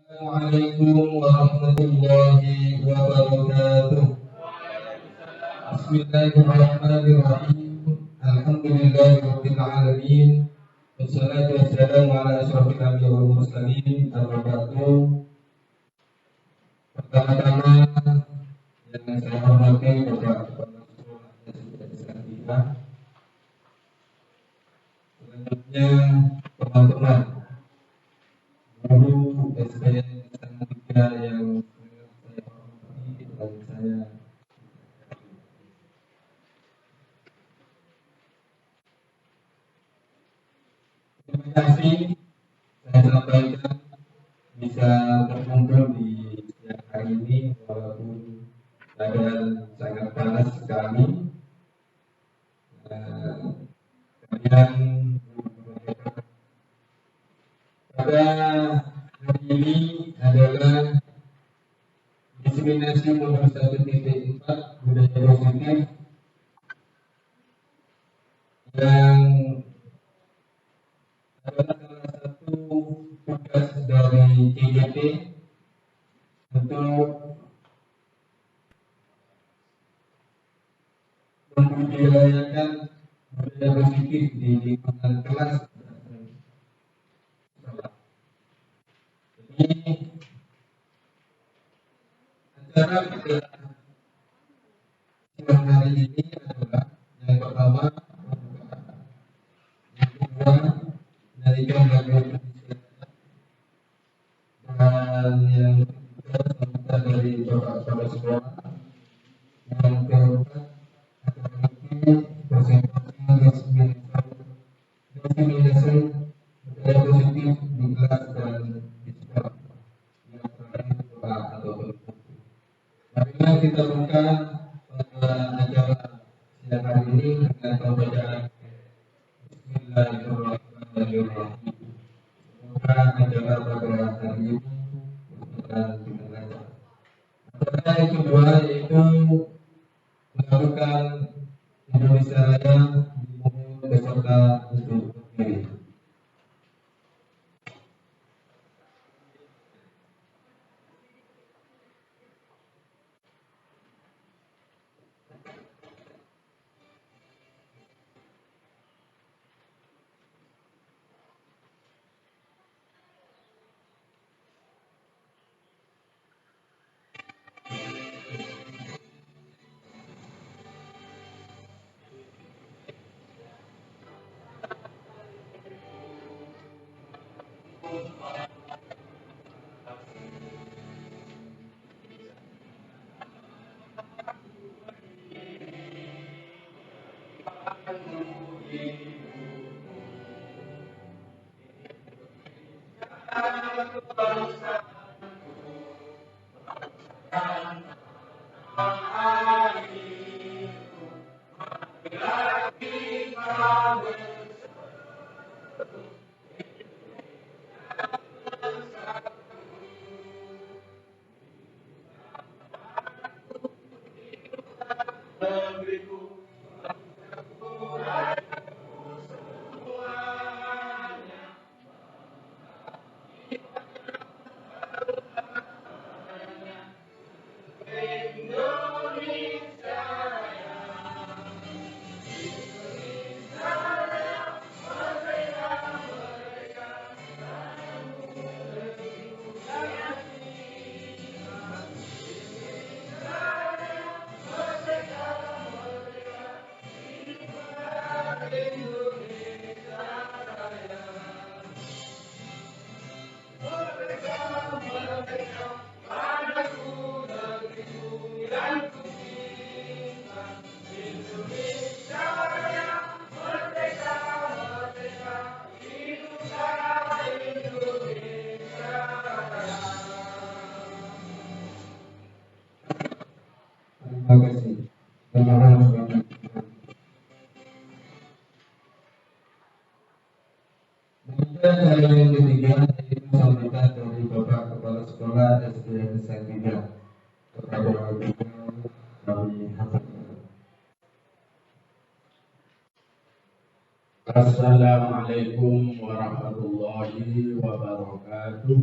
Assalamualaikum warahmatullahi wabarakatuh. Bismillahirrahmanirrahim. Alhamdulillahirabbil alamin. Wassalatu wassalamu ala asyrofil anbiya'i wal mursalin. Amma ba'du. Pertama-tama yang saya hormati Bapak Kepala Sekolah SDN 3. Selanjutnya teman-teman guru SDN 3 yang saya hormati dan saya terima kasih saya sampaikan bisa berkumpul di siang hari ini walaupun keadaan sangat panas sekali. Kalian pada hari ini adalah diseminasi nomor 1.4 budaya positif yang adalah salah satu tugas dari CGT untuk membudidayakan budaya positif di lingkungan kelas. Jadi acara pada siang hari ini adalah yang pertama pembukaan, yang kedua menarikan lagu dan yang ketiga sambutan dari Bapak Kepala Sekolah, yang keempat akan mengikuti presentasi diseminasi budaya positif di kelas dan di sekolah. Yang terakhir doa atau berdoa. Marilah kita buka acara siang hari ini dengan pembacaan Bismillahirrahmanirrahim. Semoga acara pada hari ini berjalan dengan lancar. Acara yang kedua yaitu melakukan Indonesia Raya di momen beserta untuk diri. Terima kasih. Kemudian saya yang ketiga yaitu sambutan dari Bapak Kepala Sekolah SDN 3 kepada beliau kami haturkan. Assalamualaikum warahmatullahi wabarakatuh.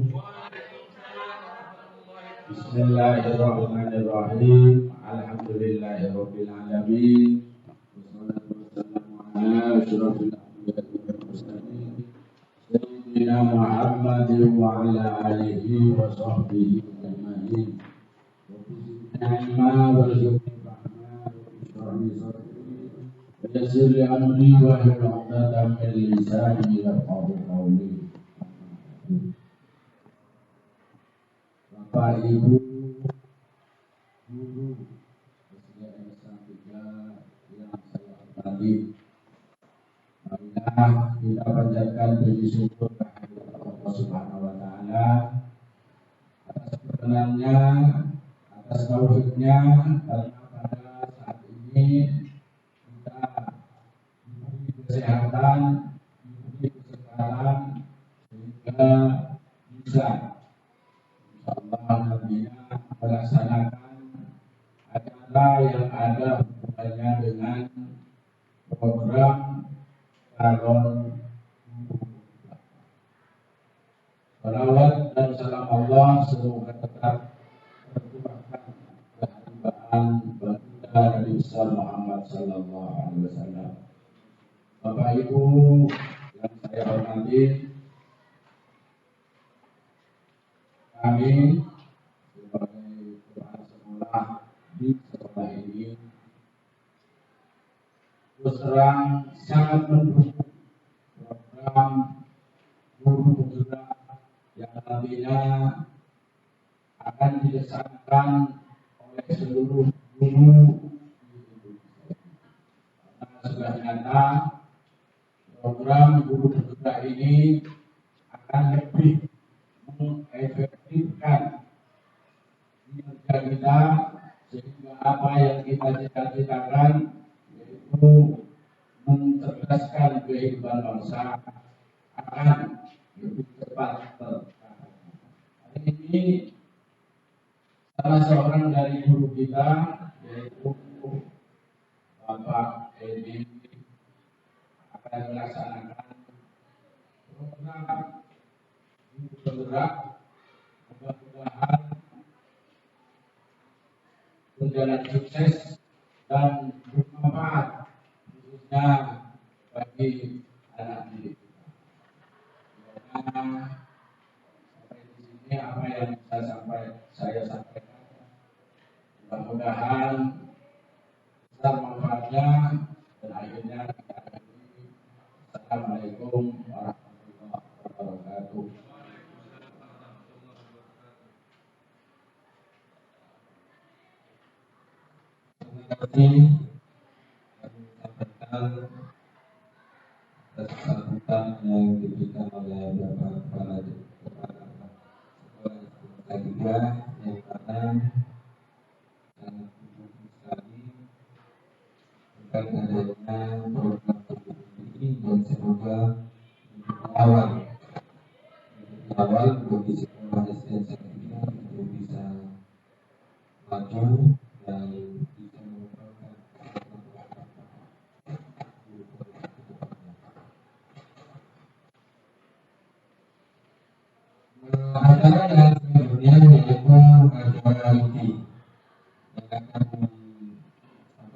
Bismillahirrahmanirrahim. Alhamdulillahirabbil alamin. Wassalatu wassalamu ala asyrofil anbiya'i wal mursalin. Sayyidina Muhammadin wa ala alihi wa sahbihi ajma'in. Wa bi'inna warzuqni fahma wa bishrahli sadri wa yassir li amri wa hlul 'uqdatam min lisani yafqahu qawli. Bapak Ibu guru SDN 3 yang saya hormati, marilah kita panjatkan puji syukur kehadirat Allah Subhanahu wa taala atas perkenannya, atas taufiknya, karena pada saat ini kita diberi kesehatan, diberi kesegaran sehingga bisa insyaallah nantinya melaksanakan acara yang ada hubungannya dengan program calon guru. Salawat dan salam Allah semoga tetap tercurahkan keharibaan baginda Nabi besar Muhammad sallallahu alaihi wasallam. Bapak Ibu yang saya hormati, kami sebagai kepala sekolah di sekolah ini terus terang sangat mendukung program guru penggerak yang nantinya akan dilaksanakan oleh seluruh guru di Indonesia. Karena sudah nyata program guru penggerak ini akan lebih mengefektifkan kinerja kita sehingga apa yang kita cita-citakan yaitu mencerdaskan kehidupan bangsa akan lebih cepat tercapai. Hari ini salah seorang dari guru kita yaitu Bapak Edi akan melaksanakan program guru penggerak. Mudah-mudahan berjalan sukses dan bermanfaat khususnya bagi anak didik kita. Karena sampai di sini apa yang saya sampaikan, mudah-mudahan besar manfaatnya dan akhirnya kita akhiri. Assalamualaikum warahmatullahi wabarakatuh. Terima kasih kami sampaikan atas sambutan yang diberikan oleh Bapak Kepala Sekolah SDN 3 yang mana sangat mendukung sekali tentang adanya program ini dan semoga menjadi awal bagi sekolah SDN 3 untuk bisa maju dan bisa merupakan acara yang selanjutnya yaitu acara inti yang akan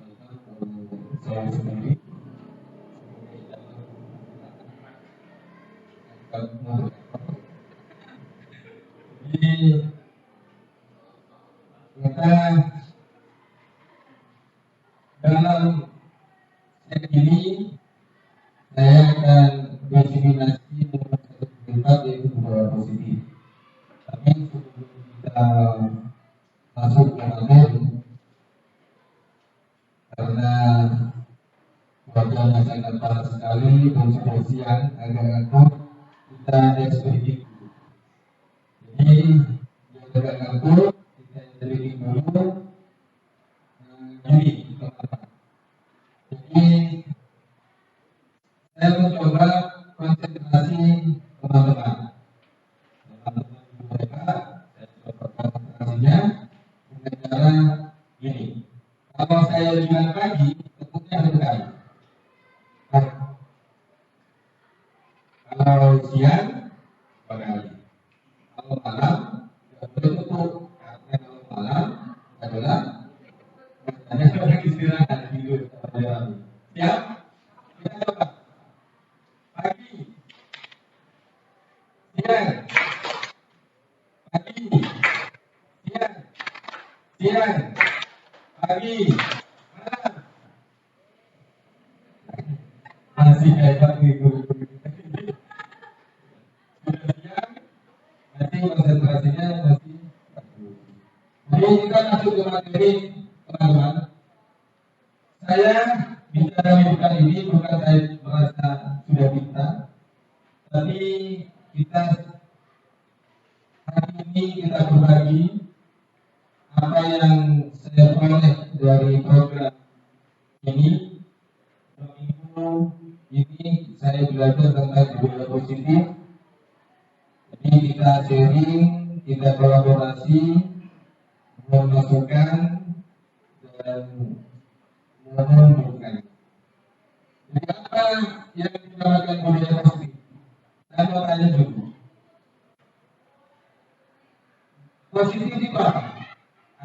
disampaikan oleh saya sendiri. Jadi kita dalam set ini saya akan diskriminasi dengan satu perintah yaitu budaya positif. Tapi sebelum kita masuk ke materi, karena cuacanya sangat panas sekali dan sudah siang agak ngantuk, kita eksplisit dulu. Jadi yang agak ngantuk kita eksplisit dulu. Jadi saya mencoba konsentrasi teman-teman. Mereka saya coba konsentrasinya dengan cara ini. Kalau saya bilang pagi, tentunya sekali. Kalau siang, 2 kali. Kalau malam, tidak boleh tutup. Siap? Kita coba. Pagi, siang, pagi, siang, siang, pagi, malam. Masih hebat nih guru-guru. Sudah siang, masih konsentrasinya masih bagus. Jadi kita masuk ke materi, teman-teman. Saya bicara bukan ini bukan saya merasa sudah pintar, tapi kita hari ini kita berbagi apa yang saya peroleh dari program ini. Minggu ini saya belajar tentang budaya positif. Jadi kita sharing, kita kolaborasi, memasukkan dan menumbuhkan. Jadi apa yang dinamakan budaya positif? Saya mau tanya dulu. Positif itu apa?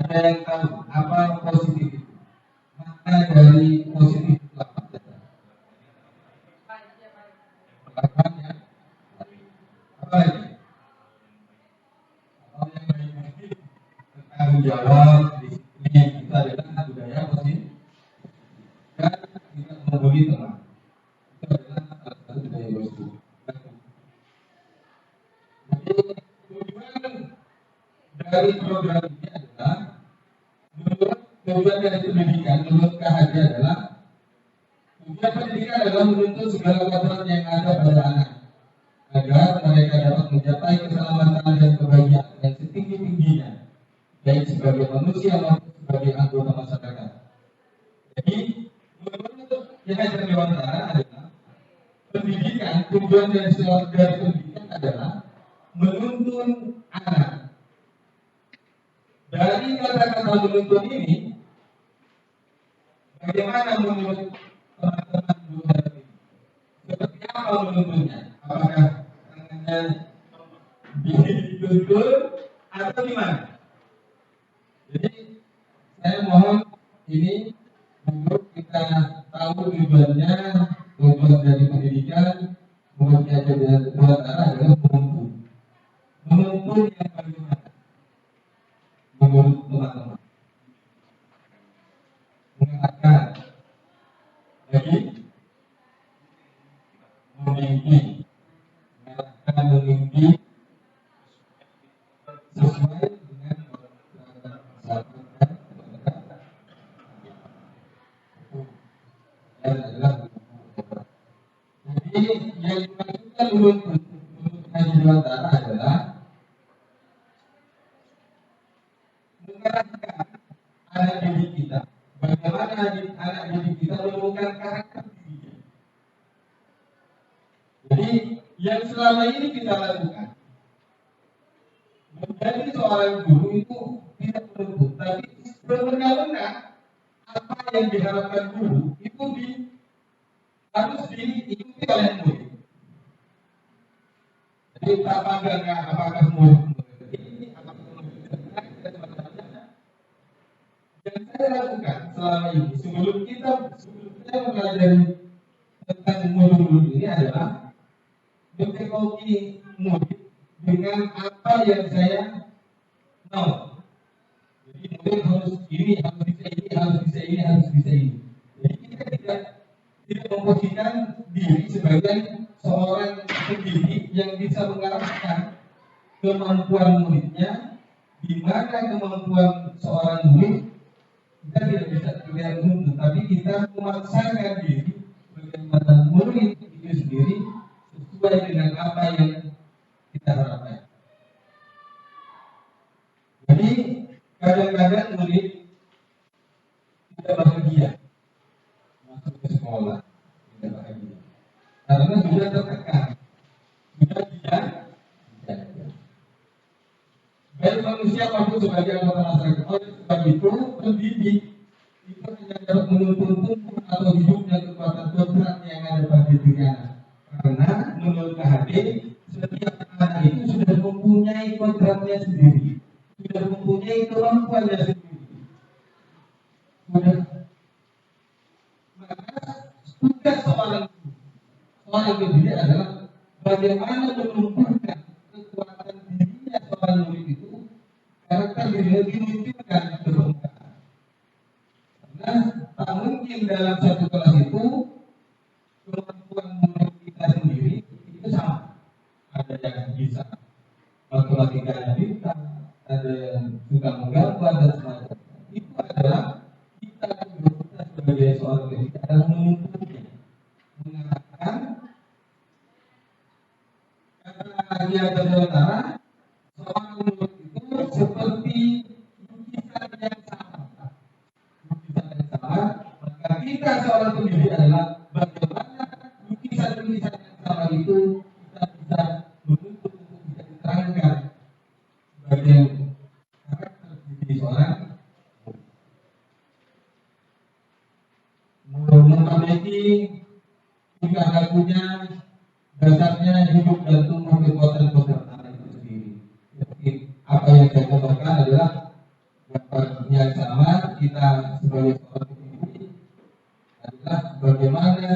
Ada yang tahu apa positif itu? Makna dari positif itu apa? Apa lagi? Tanggung jawab, disiplin, kita adalah budaya positif. Dan tidak membuli teman. Itu adalah salah satu budaya positif. Jadi tujuan dari program ini adalah tujuan dari pendidikan menurut KHG adalah tujuan pendidikan adalah menuntut segala kekuatan yang ada pada anak agar mereka dapat mencapai keselamatan dan kebahagiaan yang setinggi-tingginya, baik sebagai manusia maupun sebagai anggota masyarakat. Jadi, menurut KHG Dewantara adalah pendidikan, tujuan dari pendidikan adalah menuntun anak. Dari kata-kata menuntun ini, bagaimana menurut teman-teman budaya ini? Seperti apa menuntunnya? Apakah tangannya dituntun atau gimana? Jadi saya mohon ini untuk kita tahu tujuannya, tujuan dari pendidikan menurut KHG Dewantara adalah menuntun. Menuntun yang bagaimana? Menurut teman-teman, mengatakan jadi membimbing, mengatakan membimbing sesuai dengan masyarakat dan adalah jadi yang dimaksudkan menurut KHG Dewantara adalah mengarahkan anak didik kita, bagaimana anak didik kita menemukan karakter dirinya. Jadi yang selama ini kita lakukan menjadi seorang guru itu tidak menuntut, tapi benar-benar apa yang diharapkan guru itu harus diikuti oleh murid. Jadi tak pandangnya apakah murid ini, apakah murid yang saya lakukan selama ini sebelum saya mempelajari tentang modul ini adalah mencekoki murid dengan apa yang saya mau. Jadi murid harus ini, harus bisa ini, harus bisa ini, harus bisa ini. Jadi kita tidak memposisikan diri sebagai seorang pendidik yang bisa mengarahkan kemampuan muridnya, di mana kemampuan seorang murid kita tidak bisa terlihat menuntut, tapi kita memaksakan diri bagaimana murid itu sendiri sesuai dengan apa yang kita harapkan. Jadi kadang-kadang murid tidak bahagia masuk ke sekolah, tidak bahagia karena sudah tertekan, sudah tidak. Baik manusia maupun sebagai anggota masyarakat. Oleh sebab itu, pendidik itu hanya dapat menuntun tubuh atau hidupnya kekuatan kodrat yang ada pada dirinya. Karena menurut KHG, setiap anak itu sudah mempunyai kodratnya sendiri, sudah mempunyai kemampuannya sendiri. Maka tugas seorang guru adalah bagaimana menumbuhkan kekuatan dirinya seorang murid itu, karakter dirinya dimunculkan ke permukaan. Karena tak mungkin dalam satu kelas itu kemampuan murid kita sendiri itu sama. Ada yang bisa matematikanya pintar, ada yang suka menggambar dan semacamnya. Itu adalah kita sebagai seorang pendidik adalah menumbuhnya, mengatakan karena dia bersaudara, seorang murid itu seperti lukisan yang sama. Maka kita seorang pendidik adalah bagaimana lukisan-lukisan yang sama itu kita bisa menuntut untuk bisa diterangkan sebagai karakter diri seorang memperbaiki tingkah lakunya, dasarnya hidup dan tumbuh kekuatan kebersamaan itu sendiri. Jadi apa yang saya katakan adalah yang sama kita sebagai seorang pendidik adalah bagaimana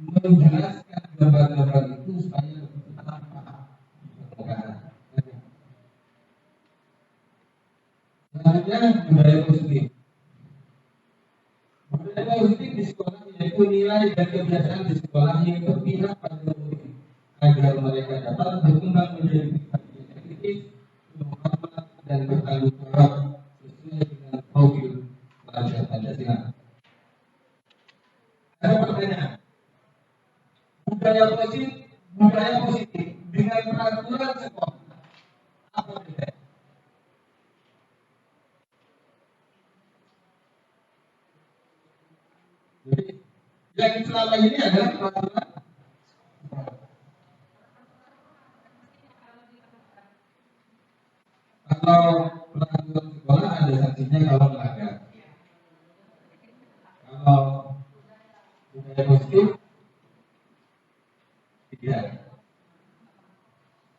menjelaskan gambar-gambar itu supaya lebih tampak di permukaan. Selanjutnya budaya positif. Budaya positif di sekolah yaitu nilai dan kebiasaan di sekolah yang berpihak pada murid agar mereka dapat berkembang menjadi pribadi yang efektif, bermanfaat dan bertanggung jawab sesuai dengan profil pelajar Pancasila. Ada pertanyaan, budaya positif dengan peraturan sekolah apa bedanya? Jadi yang selama ini adalah peraturan. Kalau peraturan sekolah ada sanksinya kalau melanggar. Kalau budaya positif tidak.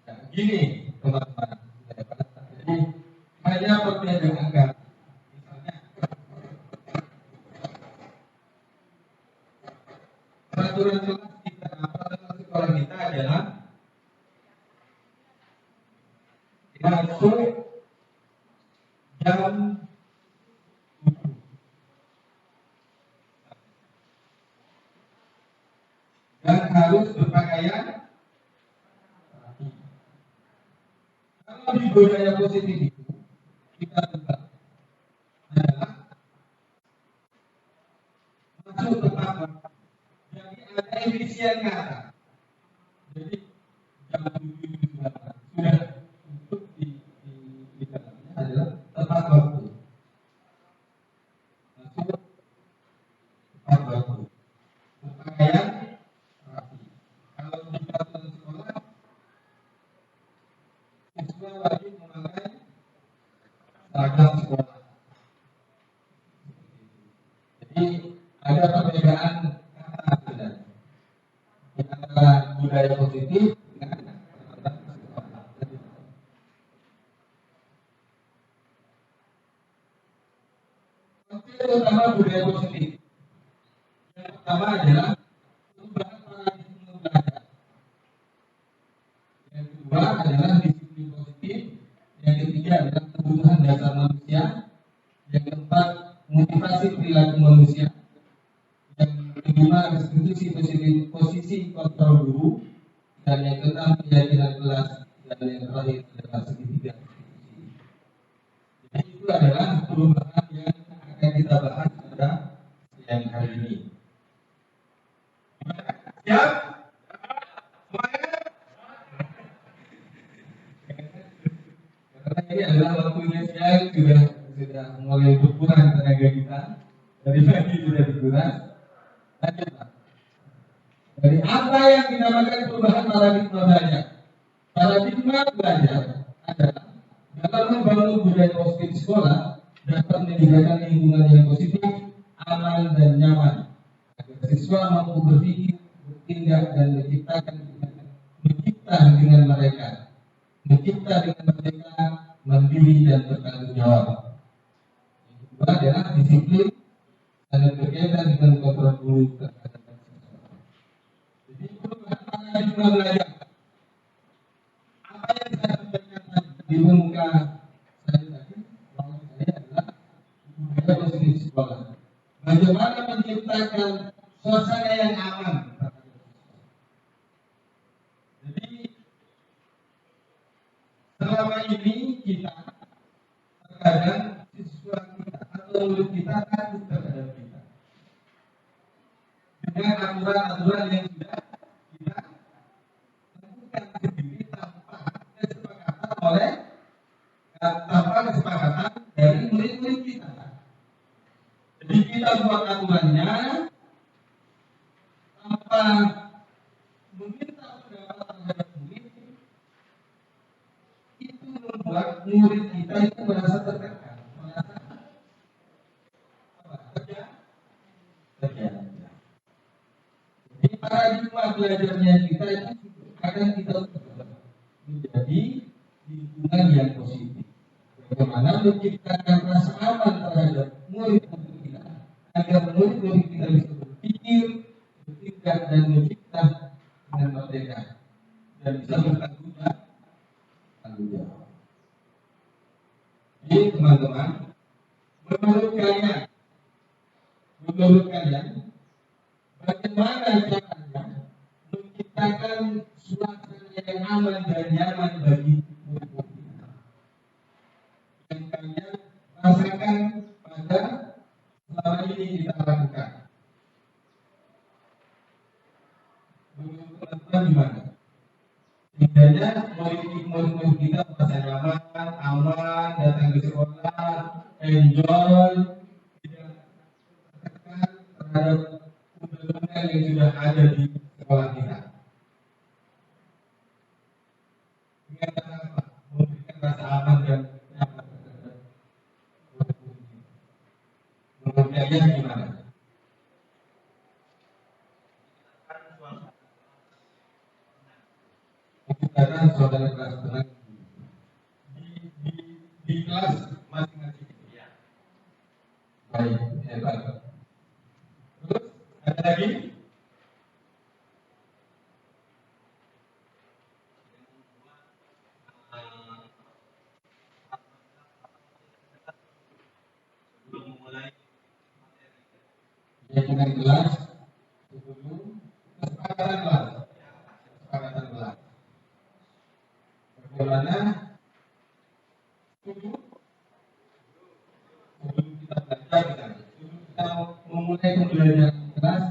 Nah, gini teman-teman. Jadi hanya perbedaan angka. Misalnya peraturan sekolah kita adalah masuk jam 7 dan harus berpakaian rapi. Kalau di budaya positif itu kita tetap adalah masuk tepat. Jadi ada efisien kata. Jadi jam 7 itu sudah untuk di dalamnya adalah tepat waktu. Masuk tepat waktu. Berpakaian rapi. Kalau di peraturan sekolah, siswa wajib memakai seragam sekolah. Jadi ada perbedaan kata sebenarnya di antara budaya positif dengan peraturan sekolah. Konsep utama budaya positif yang pertama adalah perubahan paradigma belajar. Yang kedua adalah disiplin positif. Yang ketiga adalah kebutuhan dasar manusia. Yang keempat, motivasi perilaku manusia. Yang kelima, restitusi posisi kontrol guru. Dan yang keenam, keyakinan kelas. Dan yang terakhir adalah segitiga. Jadi itu adalah perubahan yang akan kita bahas pada siang hari ini. Siap? Karena ini adalah waktunya siang, sudah mulai berkurang tenaga kita. Dari pagi sudah berkurang. Lanjutlah. Dari apa yang dinamakan perubahan paradigma belajar? Paradigma belajar adalah dalam membangun budaya positif di sekolah dapat menyediakan lingkungan yang positif, aman dan nyaman agar siswa mampu berpikir, bertindak dan mencipta dengan mereka mandiri dan bertanggung jawab. Yang kedua adalah disiplin dan berkaitan dengan kontrol guru terhadap kita belajar. Apa yang saya sampaikan di muka saya tadi, bahwa saya adalah budaya positif sekolah. Bagaimana menciptakan suasana yang aman. Jadi selama ini kita terkadang siswa kita atau murid kita takut terhadap kita dengan aturan-aturan yang sudah kita tentukan sendiri tanpa kesepakatan dari murid-murid kita. Jadi kita buat aturannya tanpa meminta pendapat terhadap murid, itu membuat murid kita itu merasa tertekan, merasa terjadi. Jadi paradigma belajarnya kita itu akan kita ubah menjadi lingkungan yang positif. Bagaimana menciptakan rasa aman terhadap murid-murid kita, agar murid-murid kita bisa berpikir, bertindak dan mencipta dengan merdeka dan bisa bertanggung jawab. Jadi teman-teman, menurut kalian, bagaimana caranya menciptakan suasana yang aman dan nyaman bagi murid-murid kita yang kalian rasakan pada selama ini kita lakukan? Menurut teman-teman gimana? Sebenarnya murid-murid kita merasa nyaman, aman, datang ke sekolah, enjoy, tidak tertekan terhadap undang-undang yang sudah ada di sekolah kita. Dengan cara apa? Memberikan rasa aman dan nyaman terhadap murid-murid kita. Menurut kalian gimana? Menciptakan suasana kelas tenang di kelas masing-masing. Baik, hebat. Terus ada lagi? Dengan kelas sebelum kesepakatan kelas. Bagaimana sebelum kita belajar, sebelum kita memulai pembelajaran kelas,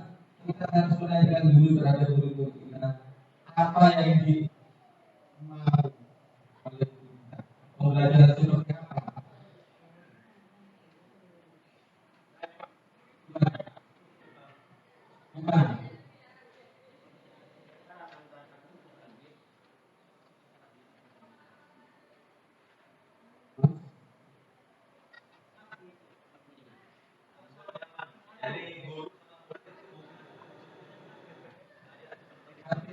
kita harus menanyakan dulu terhadap murid-murid kita apa yang dimau oleh kita. Pembelajaran seperti apa? Gimana?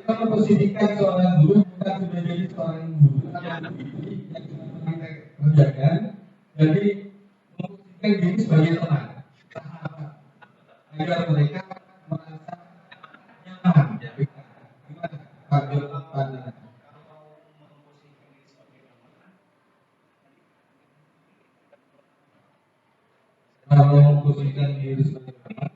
Memposisikan seorang guru bukan sudah jadi seorang guru yang kita kerjakan, jadi memposisikan diri sebagai teman, sahabat, agar mereka merasa nyaman. Gimana? Pandangan. Kalau memposisikan diri sebagai teman,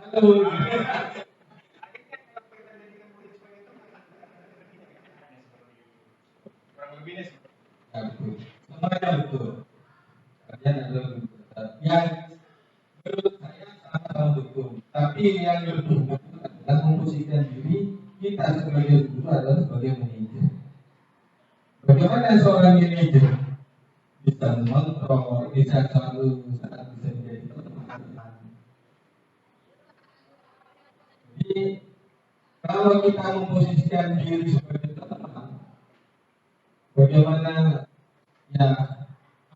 halo. Ya, betul. Semuanya betul. Kalian adalah yang menurut saya sama-sama betul. Tapi yang lebih betul adalah memposisikan diri kita sebagai guru adalah sebagai manajer. Bagaimana seorang manajer bisa mengontrol, bisa selalu bisa menjadi teman. Jadi kalau kalau kita memposisikan diri sebagai teman, bagaimana ya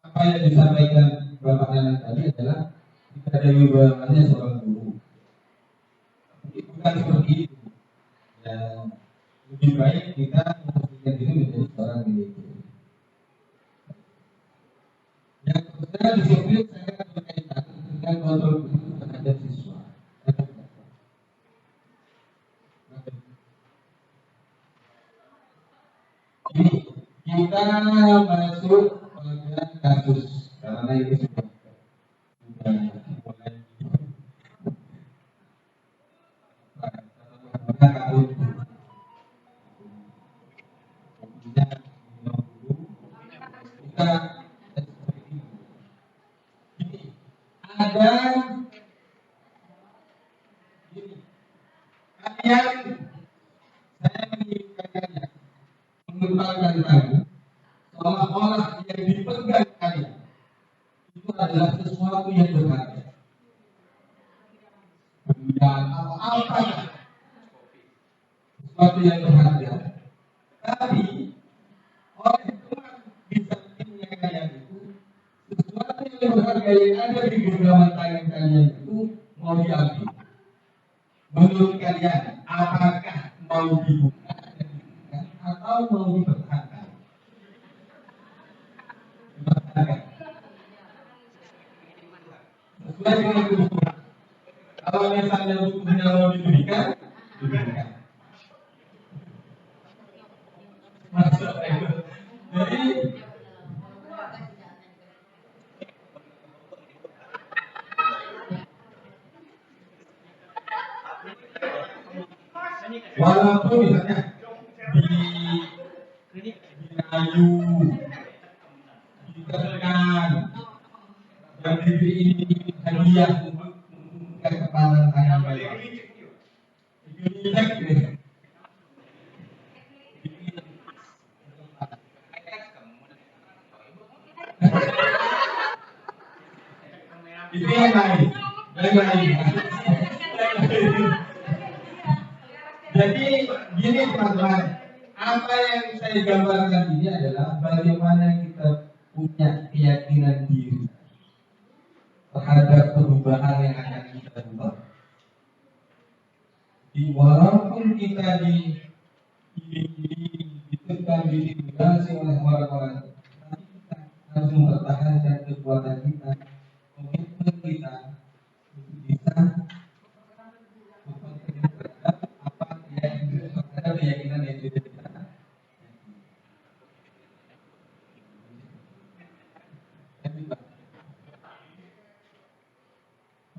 apa yang disampaikan Bapak Nana tadi adalah kita ada wibawanya seorang guru. Bukan seperti itu. Ya, lebih baik kita memposisikan diri menjadi seorang manajer. Yang kedua disiplin sangat berkaitan dengan kontrol guru terhadap siswa. Jadi kita masuk pada kasus karena ini sudah mulai tahun kita ada kalian saya menginginkan mengembangkan kalian seolah-olah yang dipegang kalian itu adalah sesuatu yang berharga. Dan apa sesuatu yang berharga. Tapi oleh Tuhan di sampingnya kalian itu sesuatu yang berharga yang ada di genggaman tangan kalian itu mau diambil. Menurut kalian, apakah mau dibuka atau mau dipertahankan? Sesuai dengan kebutuhan. Kalau misalnya butuhnya mau diberikan, diberikan. Jadi walaupun misalnya dirayu, ditekan, dan diberi ini hadiah untuk kesempatan tangan balik. Itu yang lain. Jadi gini teman-teman, apa yang saya gambarkan ini adalah bagaimana kita punya keyakinan diri terhadap perubahan yang akan kita buat. Walaupun kita ditekan, diintimidasi oleh orang-orang, tapi kita harus mempertahankan kekuatan kita, komitmen kita untuk bisa ada keyakinan yang tidak kita.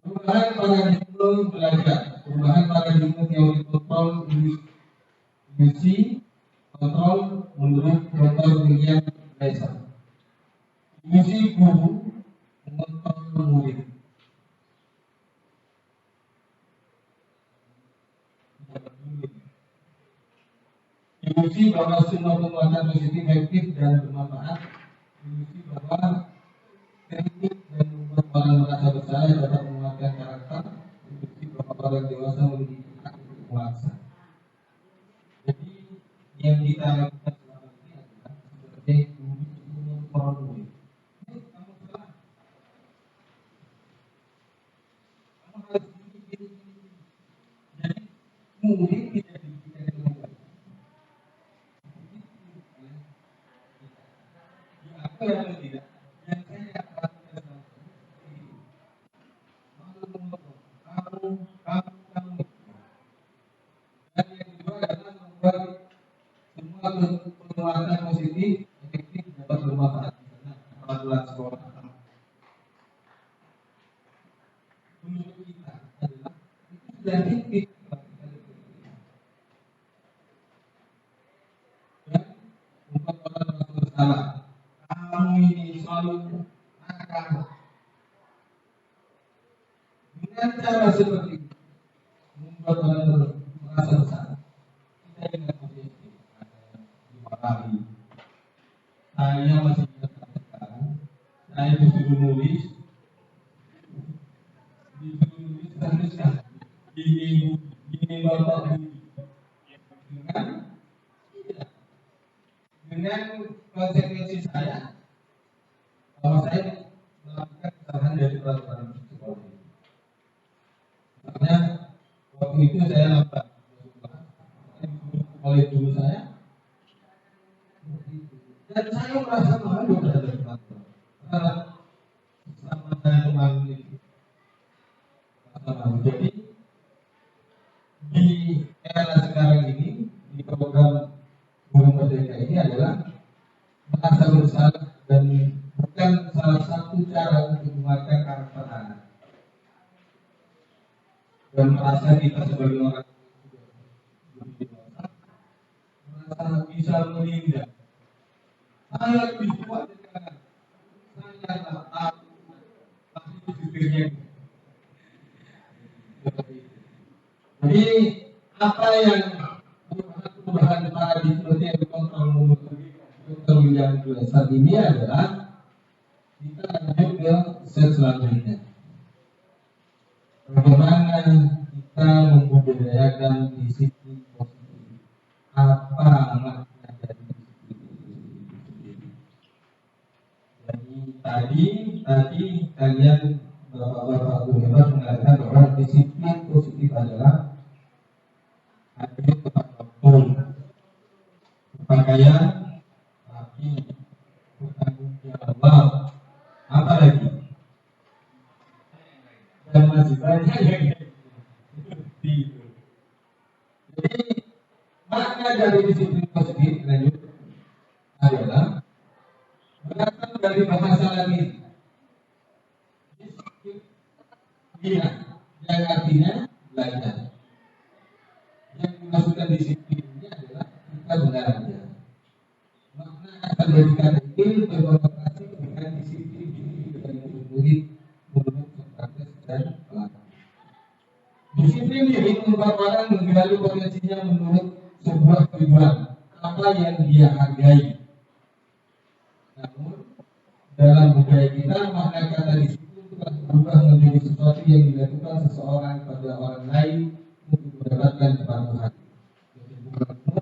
Perubahan paradigma belajar, perubahan paradigma teori kontrol induksi kontrol menurut Dr. William Glasser. Induksi guru mengontrol murid. Ilusi bahwa semua penguatan positif, efektif dan bermanfaat. Ilusi bahwa kritik dan membuat orang merasa bersalah dapat menguatkan karakter. Ilusi bahwa orang dewasa memiliki hak untuk memaksa. Jadi yang kita lakukan selama ini adalah sebagai guru mengontrol murid. Kamu salah. Kamu harus begini. Jadi murid tidak diberikan dengan baik. Atau tidak, yang saya katakan kamu. Dan yang kedua adalah membuat semua penguatan positif efektif dapat bermanfaat. Peraturan sekolah. Menurut kita adalah itu sudah efektif. Dan membuat orang merasa bersalah. Kamu ini selalu nakal. Dengan cara seperti ini membuat orang merasa bersalah. Kita ingat posisi dimarahi. Saya masih ingat sekarang. Saya disuruh nulis teruskan. Ini bapak ini. dengan konsekuensi saya bahwa saya melakukan kesalahan dari peraturan sekolah. Misalnya waktu itu saya lakukan oleh guru saya, dan saya merasa malu terhadap peraturan. Sama saya malu itu. Jadi di era sekarang ini, di program Guru Merdeka ini adalah merasa bersalah dan bukan salah satu cara untuk menguatkan karakter anak. Dan merasa kita sebagai orang merasa bisa menindak. Saya lebih kuat dengan saya tak tahu pasti jubirnya. Jadi apa yang perubahan paradigma yang kontrol yang saat ini adalah kita lanjut ke set selanjutnya. Bagaimana kita membudayakan disiplin positif? Apa makna dari disiplin? Jadi tadi kalian bapak-bapak guru mengatakan bahwa disiplin positif adalah hadir tepat waktu, berpakaian rapi, bertanggung jawab, apa lagi? Dan masih banyak yang gitu. Jadi makna dari disiplin positif lanjut adalah berasal dari bahasa Latin disiplina, yang artinya belajar. Yang dimaksudkan disiplin ini adalah kita belajar. Makna asal dari kata ini berkonotasi dengan disiplin dan murid menurut Sokrates dan Plato. Disiplin ini membuat orang menggali potensinya menurut sebuah tujuan apa yang dia hargai. Namun dalam budaya kita makna kata disiplin telah berubah menjadi sesuatu yang dilakukan seseorang pada orang lain untuk mendapatkan kepatuhan.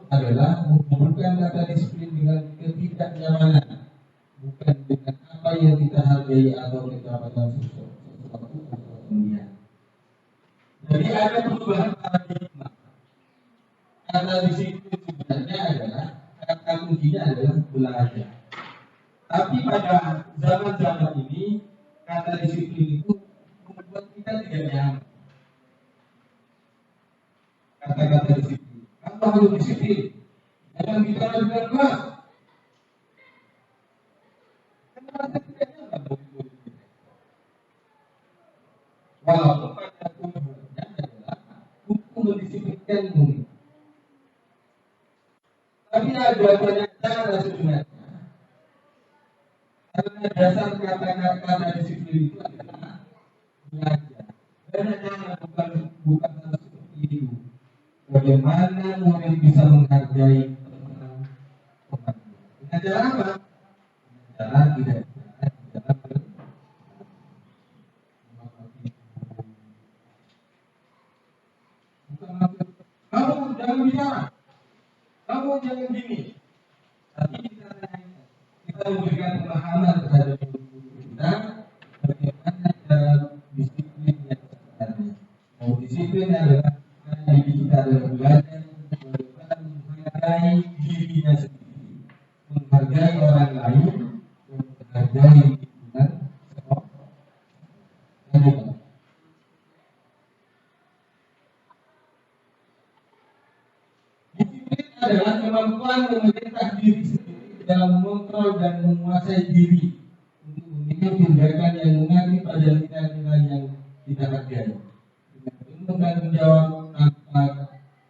Adalah menghubungkan kata disiplin dengan ketidaknyamanan, bukan dengan apa yang kita hargai atau pencapaian sesuatu atau dunia. Jadi ada perubahan paradigma. Kata disiplin sebenarnya adalah kata kuncinya adalah belajar. Tapi pada zaman-zaman ini kata disiplin itu membuat kita tidak nyaman. Kata-kata disiplin, kamu harus disiplin. Jangan bicara dengan keras. Kenapa tidak nyaman? Walaupun pada tujuannya adalah untuk mendisiplinkanmu. Tapi ada banyak cara sebenarnya. Karena dasar kata-kata disiplin itu adalah belajar. Banyak cara bukan harus seperti itu. Bagaimana murid bisa menghargai teman. Dengan cara apa? Cara tidak kamu jangan bicara, kamu jangan gini. Tapi kita memberikan pemahaman terhadap kita bagaimana cara disiplin yang sebenarnya. Mau disiplin adalah diri kita adalah belajar bagaimana menghargai dirinya sendiri, menghargai orang lain, dan menghargai lingkungan sekolah. Disiplin adalah kemampuan memerintah diri sendiri dalam mengontrol dan menguasai diri untuk memilih tindakan yang mengabdi pada nilai-nilai yang kita hargai, dengan penuh tanggung jawab tanpa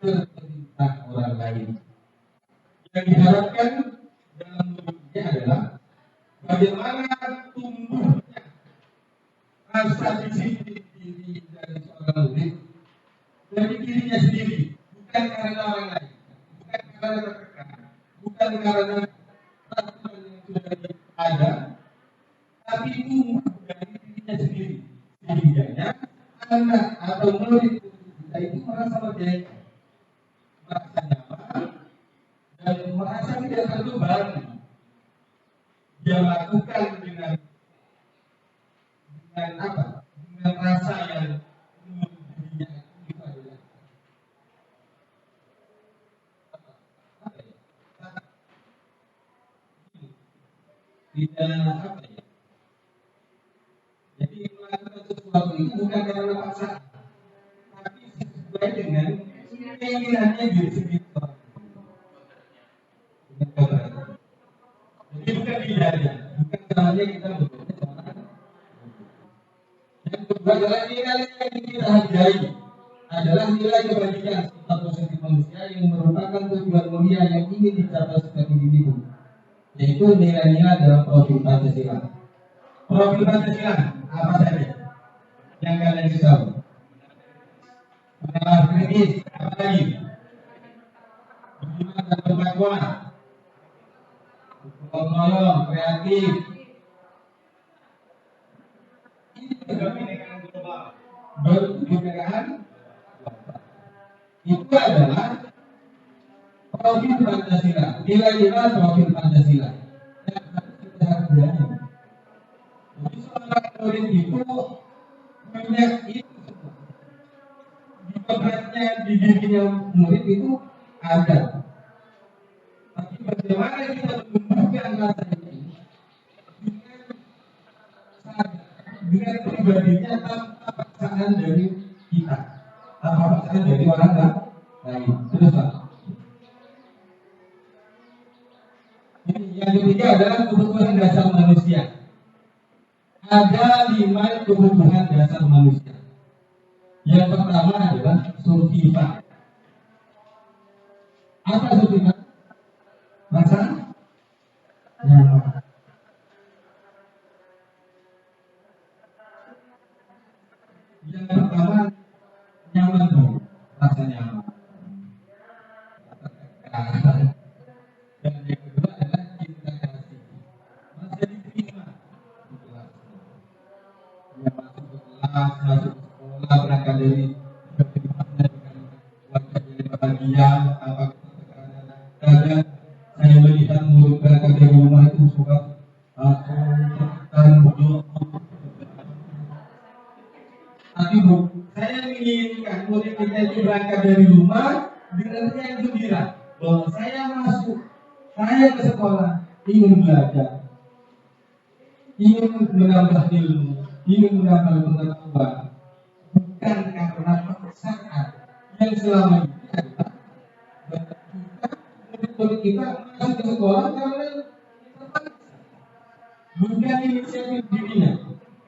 terperintah orang lain. Yang diharapkan dalam hidupnya adalah bagaimana tumbuhnya rasa disiplin diri dari seorang murid dari dirinya sendiri, bukan karena orang lain, bukan karena tertekan, bukan karena peraturan yang sudah ada, tapi tumbuh dari dirinya sendiri. Sehingga anak atau murid kita itu merasa merdeka, merasa nyaman, dan merasa tidak terbebani. dia lakukan dengan apa? Dengan rasa yang menurut dirinya itu adalah tidak apa ya? Jadi melakukan sesuatu itu bukan karena paksaan, tapi sesuai dengan keinginannya diri sendiri. Jadi bukan tidak, bukan caranya kita bekerja sama. Yang kedua adalah nilai yang kita hargai adalah nilai kebajikan sifat positif manusia yang merupakan tujuan mulia yang ingin dicapai setiap individu, yaitu nilai-nilai dalam profil Pancasila. Profil Pancasila apa saja yang kalian tahu? Mengenal kritis, apa lagi? Budiman dan bertakwa, menolong, kreatif. Berkebinekaan itu adalah profil Pancasila, nilai-nilai profil Pancasila yang harus kita hargai. Jadi seorang murid itu punya itu di beratnya di dirinya murid itu ada. Tapi bagaimana kita menumbuhkan rasa ini dengan pribadinya tanpa paksaan dari kita, tanpa paksaan dari orang lain. Terus Pak. Yang ketiga adalah kebutuhan dasar manusia. Ada 5 kebutuhan dasar manusia. Yang pertama adalah survival. Apa survival? Rasa nyaman. Yang pertama nyaman dulu, rasa nyaman. Dan yang kedua adalah cinta kasih. Rasa diterima. Yang masuk ke kelas, masuk ke sekolah, berangkat dari dengan wajah yang bahagia, tanpa tekanan. Kadang saya melihat murid berangkat dari rumah itu suka tapi saya menginginkan murid kita itu berangkat dari rumah dengan yang gembira bahwa saya masuk, saya ke sekolah ingin belajar, ingin menambah ilmu, ingin menambah pengetahuan, bukan karena paksaan yang selama ini ada. Murid kita masuk ke sekolah karena bukan inisiatif dirinya.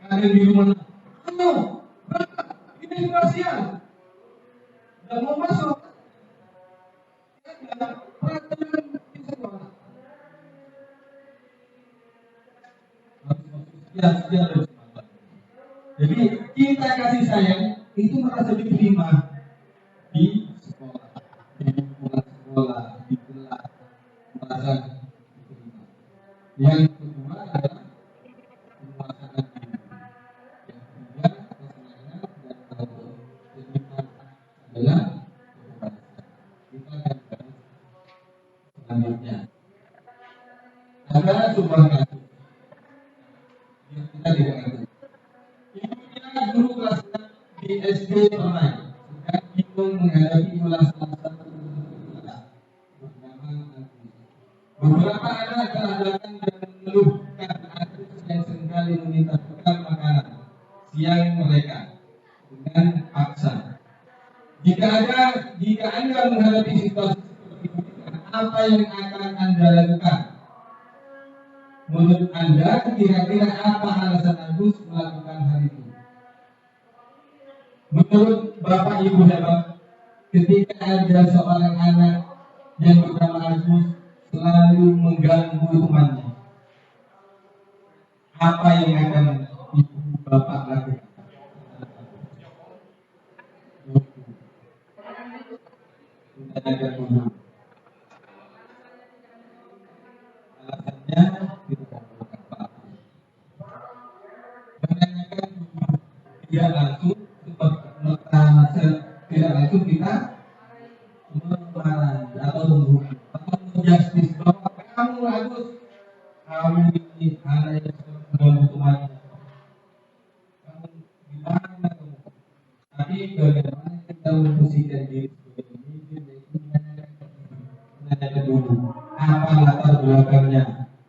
Ada di rumah, ini spasial, dan mau masuk, peraturan di sekolah. Jadi cinta kasih sayang itu merasa diterima di sekolah, di lingkungan sekolah, di kelas, merasa diterima. Yang kedua adalah penguasaan diri. Yang ketiga kesenangan dan kenikmatan adalah kita akan bahas selanjutnya. Ada sebuah kasus yang kita tidak ngerti. Ibunya guru kelas di SD Permai sedang bingung menghadapi ulas satu bernama Agus. Beberapa anak telah datang dan mengeluhkan Agus yang seringkali meminta bekal makanan siang mereka dengan paksa. Jika Anda menghadapi situasi seperti ini, apa yang akan Anda lakukan? Menurut Anda, kira-kira apa alasan Agus melakukan hal itu? Menurut Bapak Ibu hebat, ketika ada seorang anak yang bernama Agus selalu mengganggu temannya, apa yang akan Ibu Bapak lakukan? Kita dulu. Alasannya kita menanyakan tidak langsung tidak langsung kita memarahi atau menghukum atau menjustis bahwa kamu Agus, kamu ini hal yang membutuhkannya. Kamu gimana kamu? Tapi bagaimana kita memposisikan diri sebagai pemimpin, yaitu menanyakan dulu apa latar belakangnya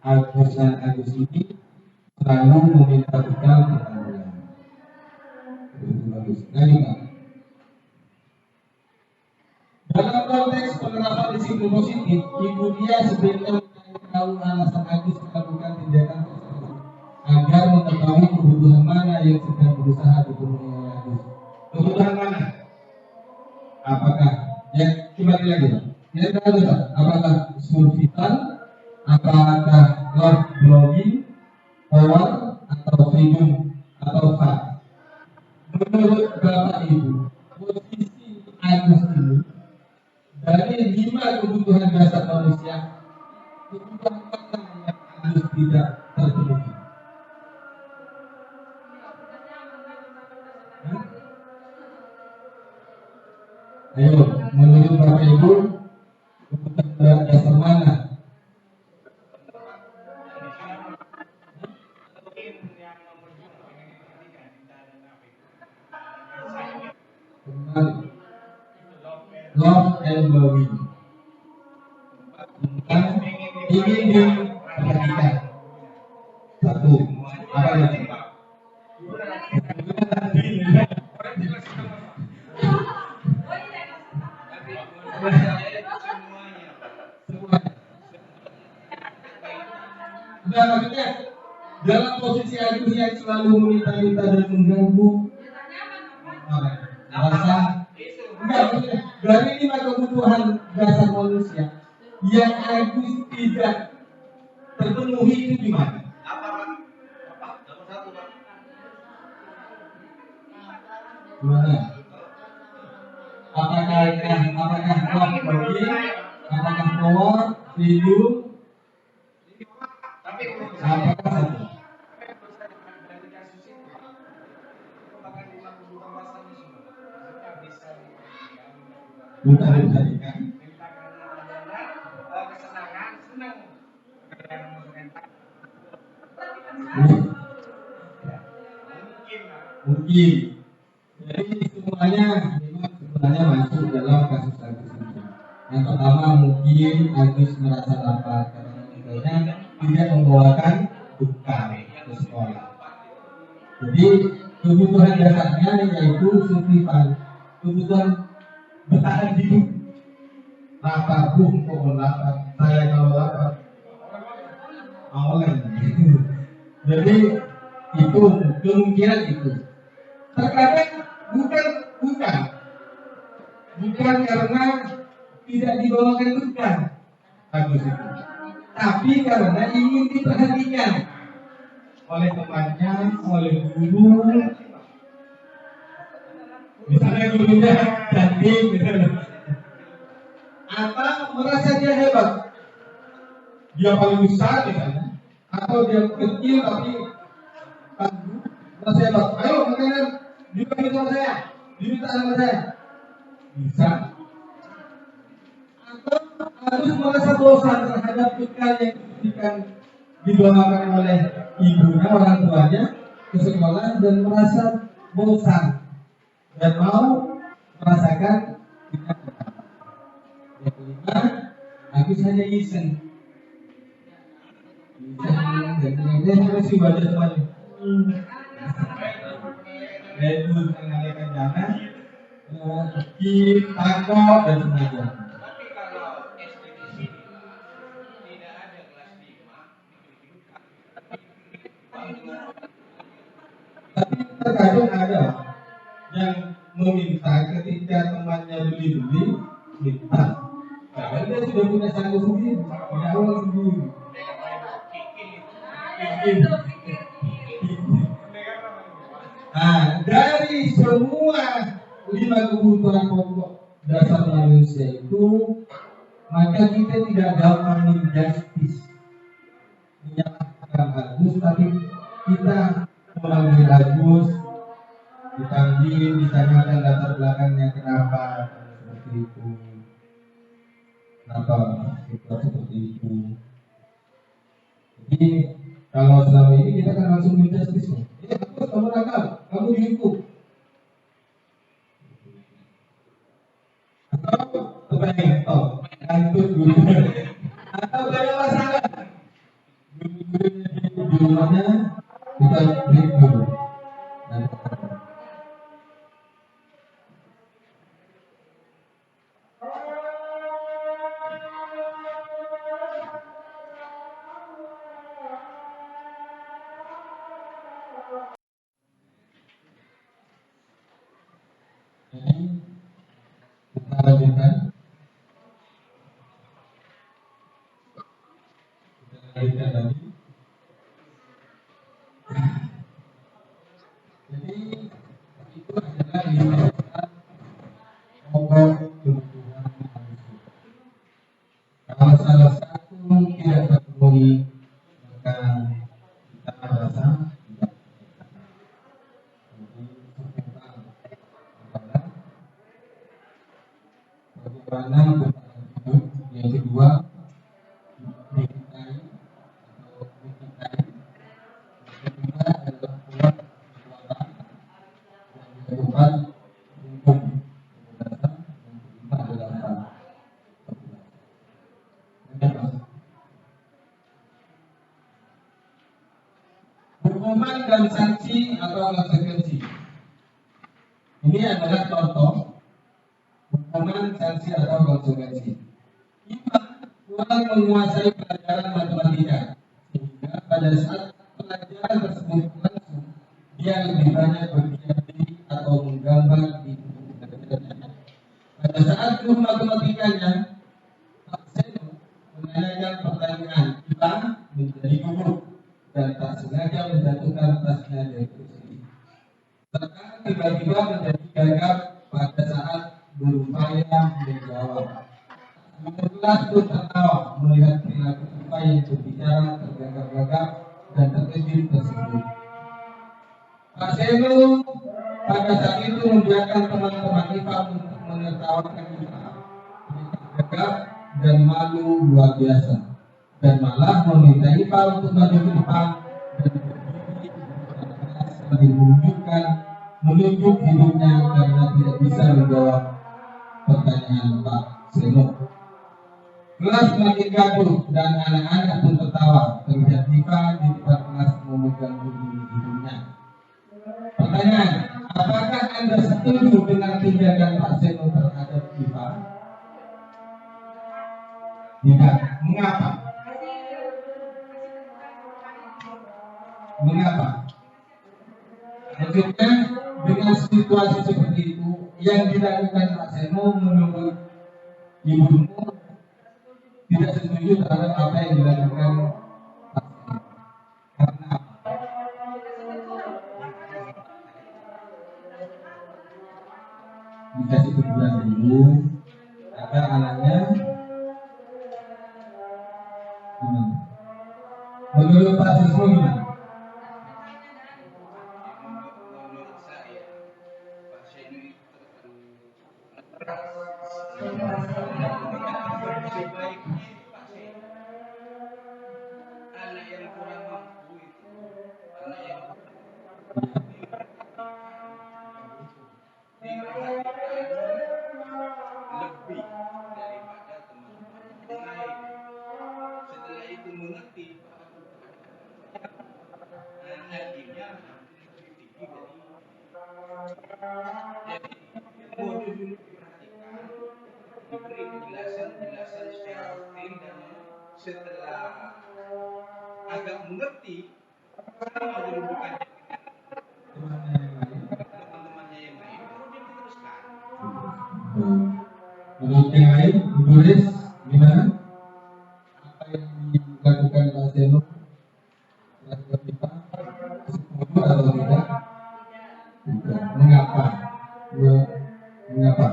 Agus dan Agus ini selalu meminta bekal kepada itu bagus. Dalam konteks penerapan disiplin positif, ibu dia sebenarnya tahu alasan Agus melakukan tindakan tersebut agar mengetahui kebutuhan mana yang sedang berusaha dipenuhi oleh Agus. Kebutuhan mana? Apakah yang kembali lagi, yang tahu tak? Apakah school vital, apakah love blogging, power, atau freedom, atau fun? Menurut Bapak Ibu, posisi Agus ini dari 5 kebutuhan dasar manusia, kebutuhan mana yang Agus tidak terpenuhi? Ayo, menurut Bapak Ibu, kebutuhan dasar mana? Kembali, love and belonging. Ingin diperhatikan. Satu, apa lagi? Nah, maksudnya dalam posisi Agus yang selalu meminta-minta dan mengganggu, rasa enggak, maksudnya dari 5 kebutuhan dasar manusia yang Agus tidak terpenuhi itu gimana? Gimana? Apakah love blogging, apakah power, freedom, apakah satu? Bukan diperhatikan. Mungkin. Jadi semuanya memang sebenarnya masuk dalam kasus Agus ini. Yang pertama mungkin Agus merasa lapar karena misalnya tidak membawakan bekal ke sekolah. Jadi kebutuhan dasarnya yaitu survival, kebutuhan bertahan hidup. Lapar, kok lapar. Saya kalau lapar, awalnya. Jadi itu kemungkinan itu. Terkadang bukan karena tidak dibawakan bekal Agus itu, tapi karena ingin diperhatikan oleh temannya, oleh guru, misalnya gurunya cantik, atau merasa dia hebat, dia paling besar misalnya, atau dia kecil tapi merasa hebat. Ayo makanan dipanggil sama saya, diminta sama saya, bisa. Atau harus merasa bosan terhadap bekal yang dibawakan oleh ibunya, orang tuanya ke sekolah dan merasa bosan dan mau merasakan bekal. Yang kelima, Agus hanya iseng dan dia masih baca temannya. Itu mengalihkan dana, bikin takut dan sebagainya. Tapi kalau SD di sini tidak ada kelas 5, tapi terkadang ada yang meminta ketika temannya beli minta, padahal dia sudah punya satu sendiri, punya uang sendiri. Nah, dari semua 5 kebutuhan pokok dasar manusia itu, maka kita tidak gampang menjustice, menyalahkan Agus, tapi kita memanggil Agus, dipanggil, ditanyakan latar belakangnya kenapa seperti itu, kenapa kita seperti itu. Jadi Kalau selama ini kita kan langsung minta justice. Kamu nakal, kamu dihukum. Atau kepengen, ngantuk dulu. Atau banyak masalah. Di rumahnya kita break dulu. Jadi kita lanjutkan. Kita lanjutkan lagi. Jadi itu adalah lima pokok kebutuhan manusia. Kalau salah satu tidak terpenuhi, maka kita merasa tidak. Bagaimana bertahan hidup? Yang kedua, dicintai atau dicintai. Yang ketiga adalah kuat kekuatan. Yang keempat, hukum kebebasan. Yang kelima adalah hukuman dan sanksi atau konsekuensi. Ini adalah contoh hukuman, sanksi atau konsekuensi. Kita kurang menguasai pelajaran matematika, sehingga pada saat pelajaran tersebut berlangsung, dia lebih banyak berdiam diri atau menggambar di buku pelajarannya. Pada saat guru matematikanya, Pak Seno menanyakan pertanyaan, kita menjadi gugup dan tak sengaja menjatuhkan tasnya dari kursi. Serta tiba-tiba menjadi gagap pada saat berupaya menjawab. Kelas pun tertawa melihat perilaku Ipa yang berbicara tergagap-gagap dan terkejut tersebut. Pak Seno pada saat itu membiarkan teman-teman Ipa untuk menertawakan Ipa. Mereka gagap dan malu luar biasa, dan malah meminta Ipa untuk maju ke depan dan berdiri sambil menunjuk hidungnya karena tidak bisa menjawab pertanyaan Pak Seno. Kelas semakin gaduh dan anak-anak pun tertawa. Terlihat Ipa di depan kelas memegang hidungnya. Pertanyaan, apakah Anda setuju dengan tindakan Pak Seno terhadap Ipa? Tidak. Mengapa? Mengapa? Maksudnya dengan situasi seperti itu yang dilakukan Pak Seno menurut ibumu tidak setuju terhadap apa yang dilakukan Pak Seno. Karena dikasih teguran dulu, agar anaknya gimana? Menurut Pak Siswo gimana? Anak yang kurang mampu itu, anak yang diperhatikan lebih daripada teman-teman yang lain. Setelah itu mengerti, akhirnya lebih tinggi jadi modul dulu diperhatikan, diberi penjelasan secara rutin, dan setelah agak mengerti sama kedudukannya teman-temannya yang lain, baru dia diteruskan. Menurut yang lain, Ibu Riz, gimana? Apa yang dilakukan Pak Seno terhadap Ipa? Setuju atau tidak? Tidak. Mengapa? Mengapa?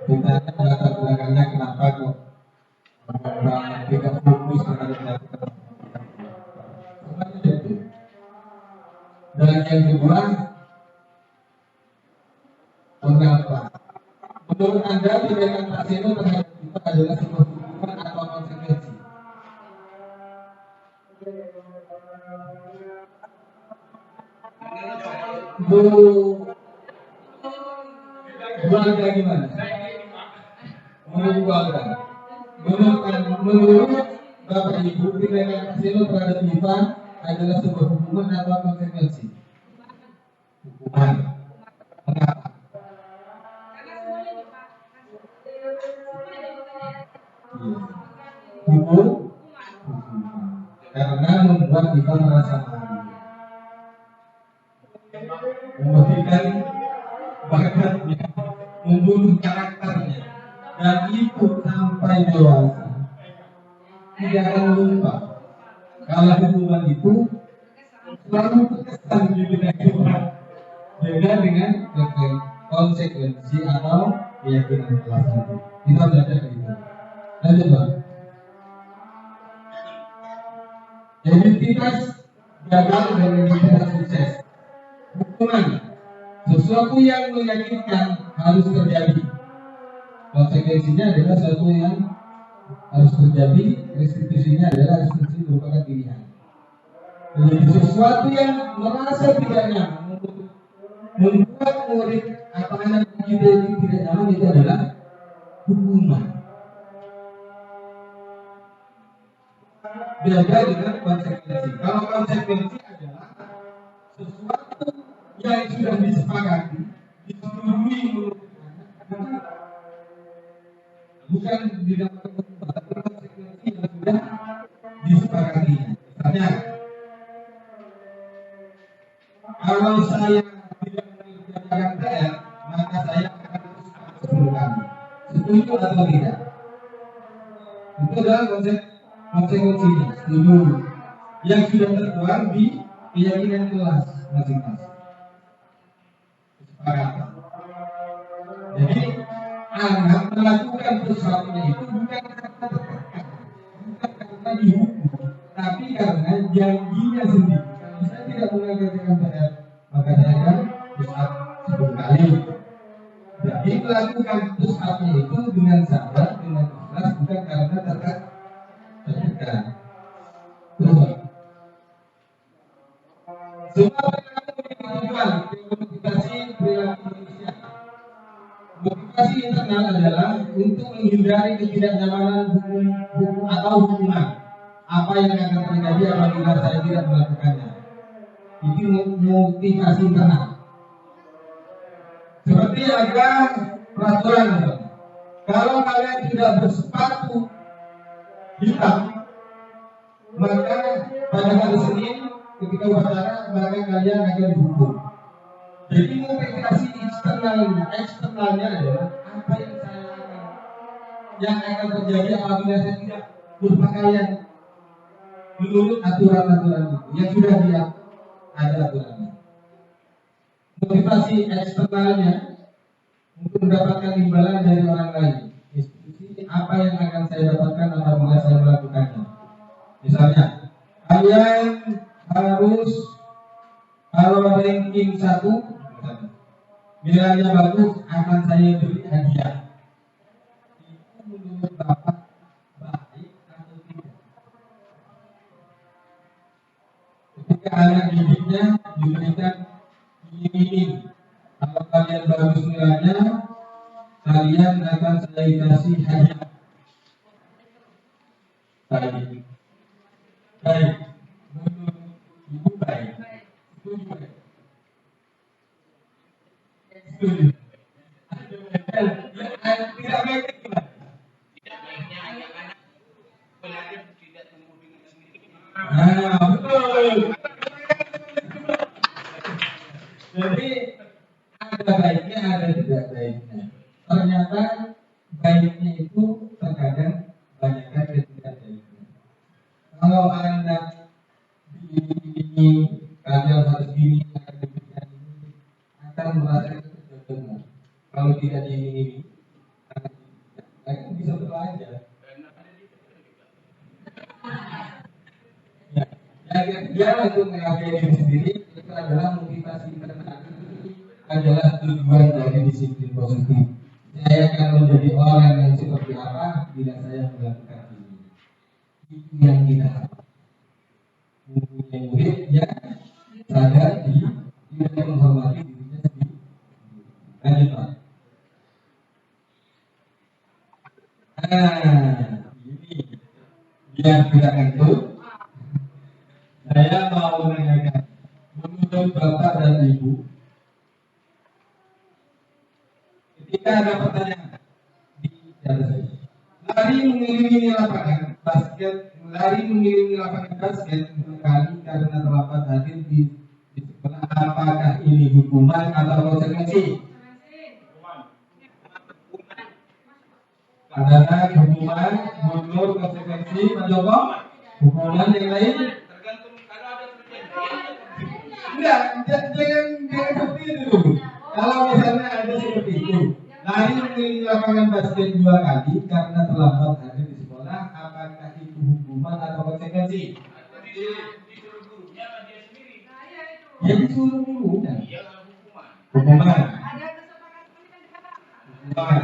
Kita latar belakangnya kenapa kok tidak fokus terhadap melakukan itu. Dan yang kedua, mengapa Menurut Anda tindakan Pak Seno terhadap kita adalah sebuah hukuman atau konsekuensi? Bu Alda gimana? Menurut Bu Alda, menurut Bapak Ibu tindakan Pak Seno terhadap Diva adalah sebuah hukuman atau konsekuensi? Hukuman. Mengapa? Hukum karena membuat kita merasa malu, memberikan bakatnya, membunuh karakternya, dan itu sampai dewasa tidak akan lupa kalau hukuman itu selalu berkesan di benak kita, beda dengan konsekuensi atau keyakinan kelas itu. Kita belajar itu. Lanjut Bang. Identitas gagal dan identitas sukses. Hukuman sesuatu yang meyakinkan harus terjadi. Konsekuensinya adalah sesuatu yang harus terjadi. Restitusinya adalah restitusi merupakan pilihan. Jadi sesuatu yang merasa tidak nyaman, membuat murid atau anak kita itu tidak nyaman, itu adalah hukuman. Beda dengan konsekuensi. Kalau konsekuensi adalah sesuatu yang sudah disepakati, disetujui menurut anak, bukan didapatkan konsekuensi yang sudah disepakati. Misalnya, kalau saya tidak mengerjakan PR, maka saya akan terus 10 kali. Setuju atau tidak? Itu adalah konsekuensinya. Setuju. Yang sudah tertuang di keyakinan kelas masing-masing. Kesepakatan. Jadi anak melakukan sesuatunya itu bukan karena tertekan, bukan karena dihukum, tapi karena janjinya sendiri. Kalau saya tidak mengerjakan PR, maka saya akan push up 10 kali. Jadi melakukan push up-nya itu dengan sabar, dengan ikhlas, bukan karena tertekan. Terus, semua tujuan motivasi perilaku manusia. Motivasi internal adalah untuk menghindari ketidaknyamanan hukum atau hukuman. Apa yang akan terjadi apabila saya tidak melakukannya? Itu motivasi internal. Seperti ada peraturan, kalau kalian tidak bersepatu hitam, maka pada hari Senin ketika upacara maka kalian akan dihukum. Jadi motivasi eksternalnya adalah apa yang akan terjadi apabila saya tidak berpakaian menurut aturan-aturan itu yang sudah ada aturannya. Motivasi eksternalnya untuk mendapatkan imbalan dari orang lain. Institusi apa yang akan saya dapatkan apabila saya melakukannya. Misalnya, kalian harus kalau ranking 1 nilainya bagus akan saya beri hadiah. Itu menurut Bapak baik atau tidak? Ketika anak didiknya diberikan ini, kalau kalian bagus nilainya, kalian akan saya kasih hadiah. Baik. Baik, menurut Ibu baik. Setuju baik. Setuju. Tidak baik gimana? Tidak baiknya anak-anak belajar tidak tumbuh dengan sendiri. Betul. Jadi ada baiknya, ada tidak baiknya. Ternyata baiknya itu terkadang banyakkan tidak baiknya. Kalau anak ini kalian harus gini, akan merasa ketergantungan. Kalau tidak ini, akan bisa belajar. Yang ketiga untuk menghargai diri sendiri itu adalah motivasi internal. Adalah tujuan dari disiplin positif. Saya akan menjadi orang yang seperti apa bila saya melakukan ini. Itu yang kita harapkan. Mempunyai murid yang sadar tidak menghormati dirinya sendiri. Lanjut Pak. Ini biar tidak ngentut. Saya mau menanyakan menurut Bapak dan Ibu, ketika ada pertanyaan di lari mengiringi lapangan basket, kali karena terlambat hadir di sekolah, apakah ini hukuman atau konsekuensi? Adalah hukuman, mundur, konsekuensi, Pak Joko? Hukuman yang lain? Tergantung kalau ada perjanjian. Enggak, jangan seperti itu dulu. Kalau misalnya ada seperti itu, lari mengelilingi lapangan basket 2 kali karena terlambat hadir di sekolah, apakah itu hukuman atau konsekuensi? Disuruh gurunya apa dia sendiri? Ya disuruh gurunya. Iya, hukuman. Hukuman. Hukuman.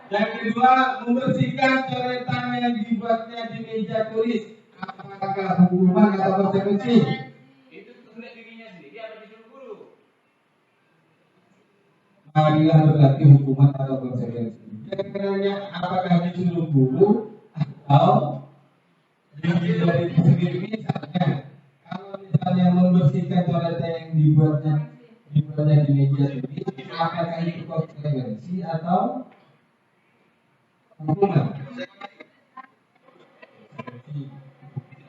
Yang kedua, membersihkan coretan yang dibuatnya di meja tulis, apakah hukuman atau konsekuensi? Itu kehendak dirinya sendiri apa disuruh guru? Marilah berarti hukuman atau konsekuensi. Yang kenanya apakah disuruh guru atau diri dari sendiri. Misalnya, kalau misalnya membersihkan coretan yang dibuatnya di meja tulis, apakah itu konsekuensi atau hukuman?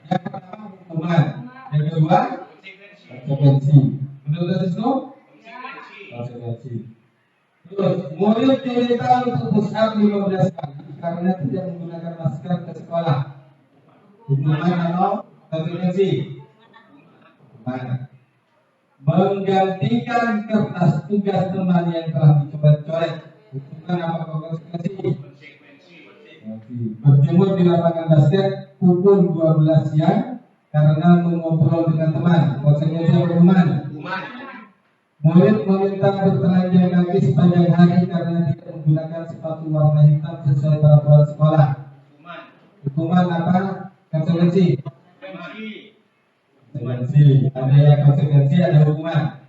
Yang pertama hukuman, yang kedua konsekuensi. Menurut Sisno? Konsekuensi. Terus, murid diminta untuk push up 15 kali karena tidak menggunakan masker ke sekolah. Hukuman atau konsekuensi? Hukuman. Menggantikan kertas tugas teman yang telah dicoret-coret. Hukuman apa konsekuensi? Berjemur di lapangan basket pukul 12 siang karena mengobrol dengan teman. Konsekuensi hukuman. Murid meminta bertelanjang kaki sepanjang hari karena tidak menggunakan sepatu warna hitam sesuai peraturan sekolah. Hukuman apa? Konsekuensi. Konsekuensi. Ada yang konsekuensi, ada hukuman.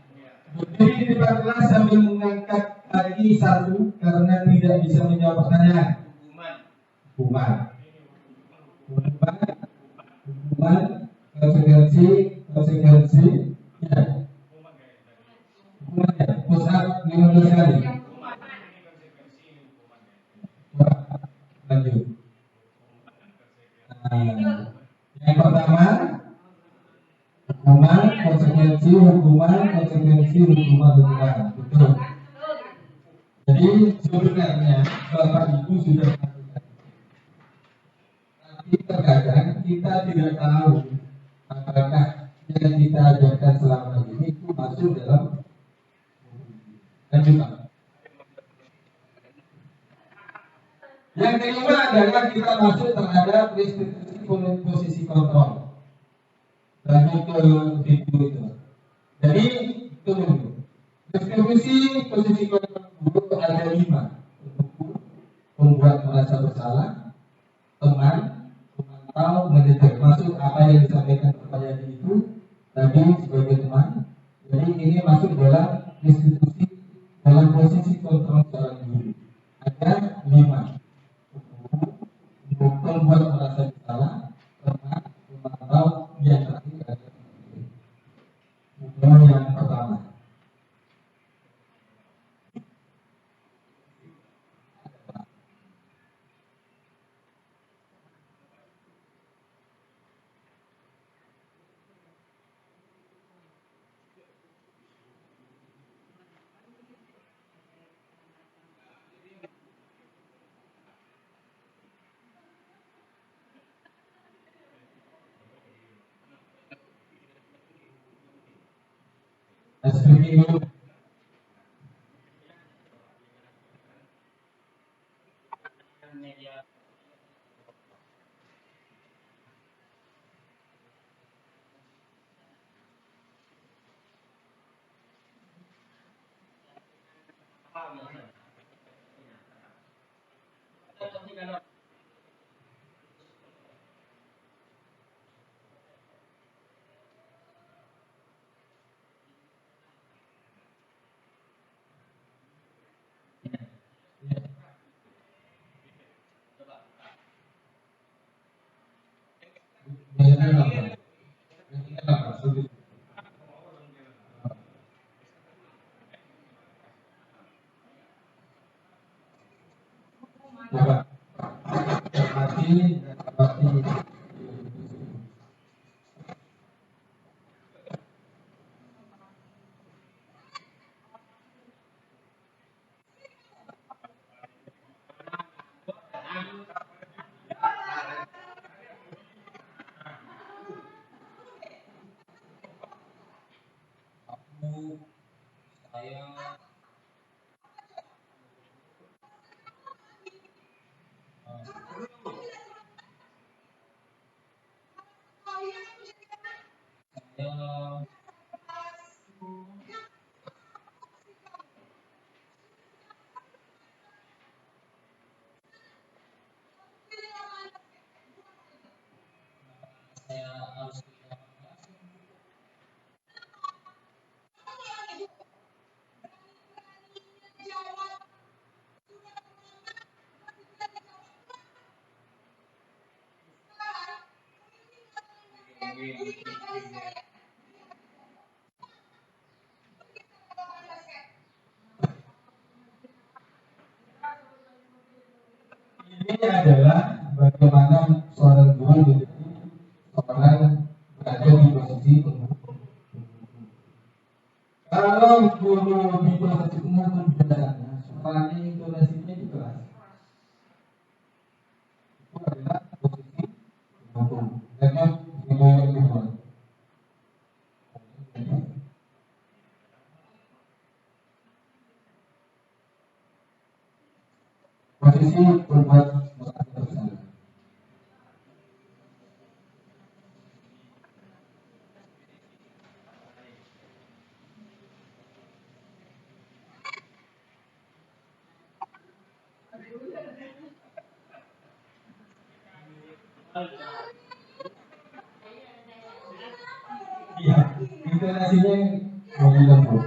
Berdiri di depan kelas sambil mengangkat kaki satu karena tidak bisa menjawab pertanyaan. Hukuman. Konsekuensi. Ya. Hukuman ya. Push up 15 kali. Lanjut. Yang pertama hukuman, konsekuensi, hukuman. Betul. Jadi sebenarnya Bapak Ibu sudah melakukan, tapi terkadang kita tidak tahu apakah yang kita ajarkan selama ini itu masuk dalam. Lanjut Pak. Yang kedua adalah kita masuk terhadap restitusi posisi kontrol. Lanjut ke video itu. Jadi tunggu. Restitusi posisi kontrol guru ada 5. Membuat merasa bersalah, teman, memantau, mendetek, masuk apa yang disampaikan kepada itu tadi sebagai teman. Jadi ini masuk dalam restitusi dalam posisi kontrol seorang guru. Ada 5. Membuat merasa bersalah, teman, memantau, yang terakhir ada yang pertama. Speaking dulu. Biasanya apa? Biasanya apa? Sulit. Coba cermati dan dapati. Aku, saya, saya, saya harus ini adalah bagaimana seorang guru menjadi seorang berada di posisi penghukum. Kalau guru di posisi penghukum biasanya suaranya intonasinya itu keras. Itu adalah posisi penghukum. Karena gimana gimana? Posisi berbuat bersalah. Iya, intonasinya lebih lembut.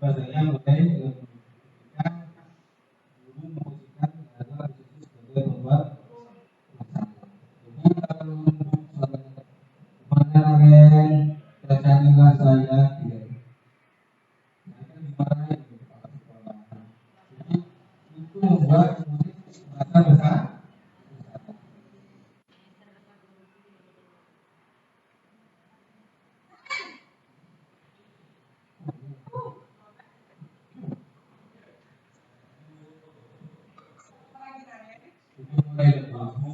Bahasanya mulai ketika guru memposisikan adalah posisi sebagai pembuat usaha. Jadi kalau untuk mana Ren, carilah saya dia. Nah, kan dimarahin di kepala sekolah. Jadi itu membuat murid merasa besar. Itu mulai dari bangku.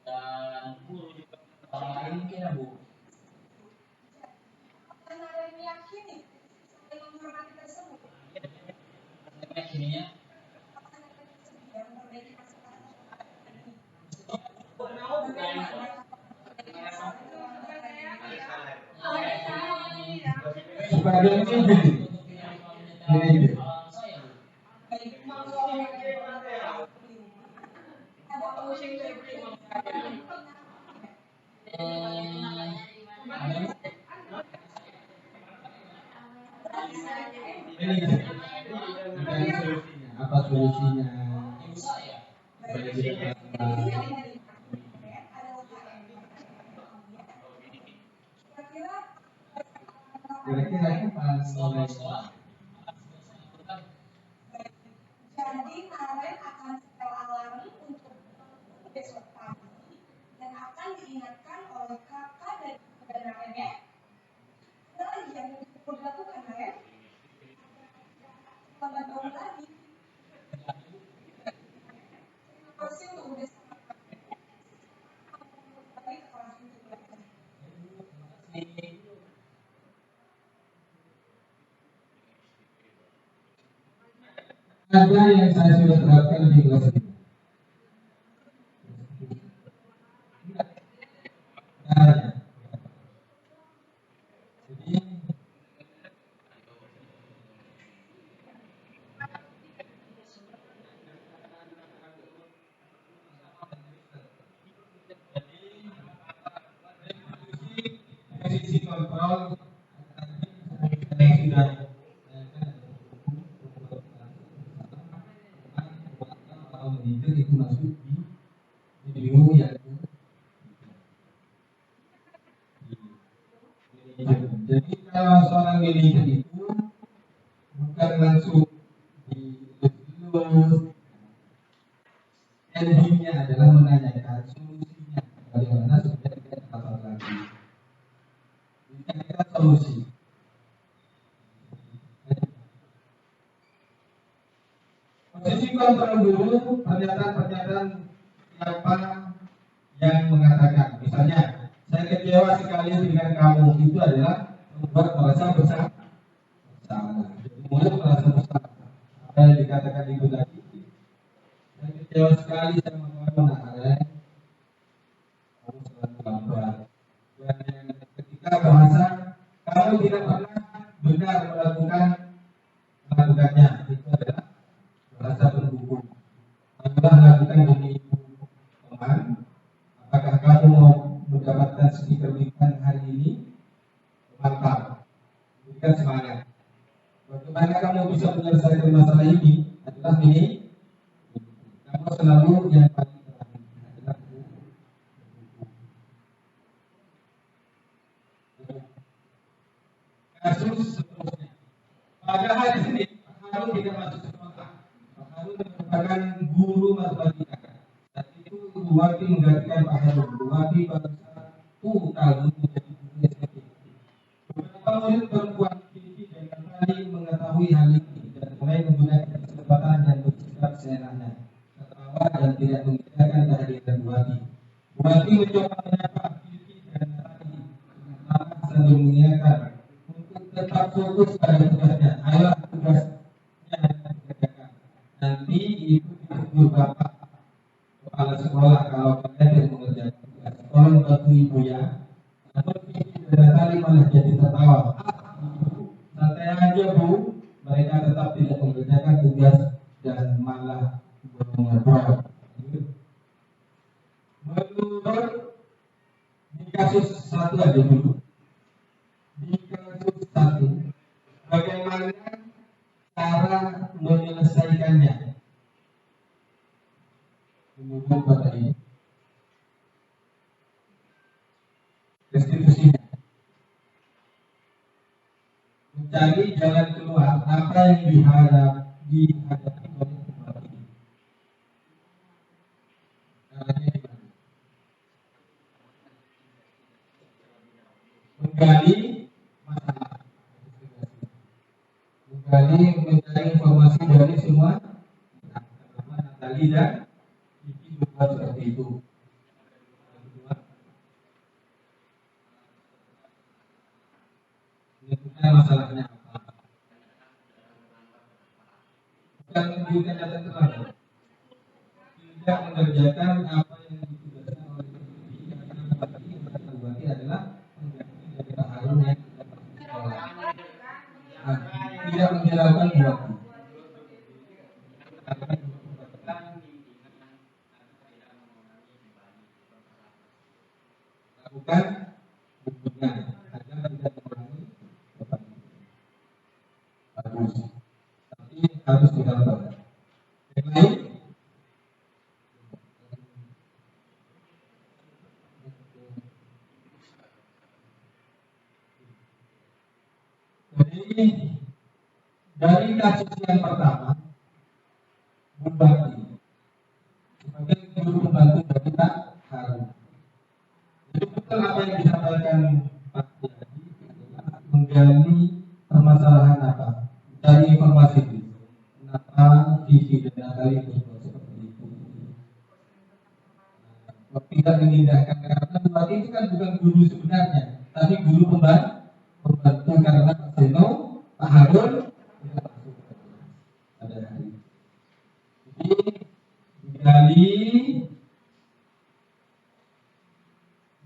Dan guru juga orang lain mungkin ya Bu. Ininya sebagai ini ini. Apa solusinya? Kira-kira itu pas mulai sekolah. Jadi Naren akan setel alarm untuk besok pagi dan akan diingatkan oleh kakak dan Naren ya. Ada lagi yang perlu dilakukan Naren? Selamat bangun lagi. Terima kasih untuk udah balik ke kelas untuk belajar. Ada yang saya sudah terapkan di kelas ini. Jadi posisi kontrol yang sudah atau manajer itu masuk di video yang jadi kalau seorang manajer itu bukan langsung di endingnya adalah menanyakan solusinya bagaimana supaya tidak terpapar lagi. Kita solusi. Posisi kontrol dulu pernyataan siapa yang mengatakan, misalnya saya kecewa sekali dengan kamu, itu adalah membuat merasa bersalah. Jadi mulai merasa bersalah. Apa yang dikatakan itu tadi, saya kecewa sekali sama kamu, Naren. Kamu selalu lambat. Dan yang ketika bahasa kamu tidak pernah benar melakukannya, itu adalah bahasa berhukum. Anda lakukan demi teman. Apakah kamu mau mendapatkan stiker bintang hari ini? Mantap. Berikan semangat. Bagaimana kamu bisa menyelesaikan masalah ini? Adalah ini. Kamu selalu yang paling terakhir adalah kasus seterusnya. Pada hari ini, Pak Harun tidak masuk sekolah. Pak Harun merupakan guru matematika. Saat itu Buwati menggantikan Pak Harun. Buwati pada satu tahun menjadi guru SMP. Beberapa murid perempuan tinggi dan kembali mengetahui hal ini dan mulai menggunakan kesempatan dan bersikap seenaknya, tertawa dan tidak mengiyakan kehadiran Buwati. Buwati mencoba menyapa Vivi dan Natali dengan ramah sambil mengingatkan untuk tetap fokus pada tugasnya. Ayolah tugasnya yang dikerjakan. Nanti itu ditegur Bapak kepala sekolah kalau kalian tidak mengerjakan tugas. Tolong bantu ibu ya. Namun Vivi dan Natali malah jadi tertawa. Santai aja Bu, mereka tetap tidak mengerjakan tugas dan malah mengobrol. Menurut di kasus satu aja dulu. Di kasus satu, bagaimana cara menyelesaikannya? Menurut Bapak ini, restitusinya. Mencari jalan keluar apa yang dihadapi oleh umat ini. Caranya gimana? Menggali masalah, mencari informasi dari semua Natali dan Vivi berbuat seperti itu. Menentukan masalahnya apa. Bukan menunjukkan data terlambat. Tidak mengerjakan apa yang ditugaskan oleh Vivi karena Buwati adalah pengganti dari Pak Harun yang tidak masuk sekolah. Tidak dilakukan buat lakukan bukunya agar tidak mengurangi beban. Bagus. Tapi harus ditambah. Yang lain, jadi dari kasus yang pertama, Bupati sebagai guru pembantu dari Pak Harun. Jadi betul apa yang disampaikan Pak Yadi adalah menggali permasalahan apa, dari informasi itu. Kenapa visi dan Natali berbuat seperti itu? Tidak mengindahkan karena Bupati itu kan bukan guru sebenarnya, tapi guru pembantu karena Pak Seno, Pak Harun tidak masuk pada hari. Jadi digali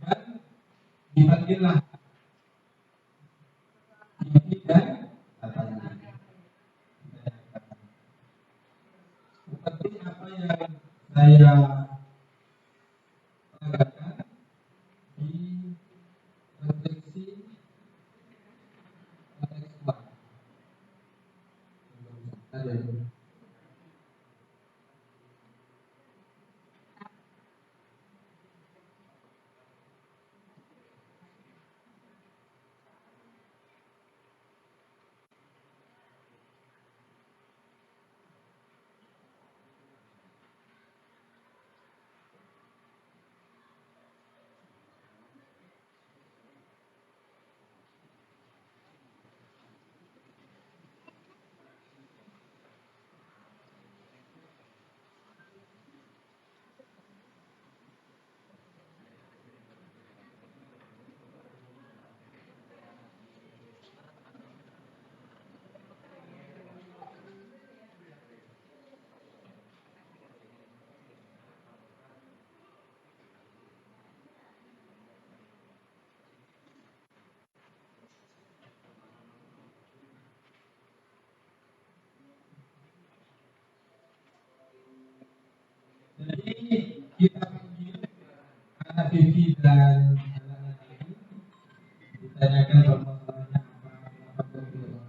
dan dipanggillah ini dan katanya. Seperti apa yang saya katakan di refleksi kontekstual. Ada jadi kita panggil anak Vivi dan anak ini ditanyakan permasalahannya apa betul.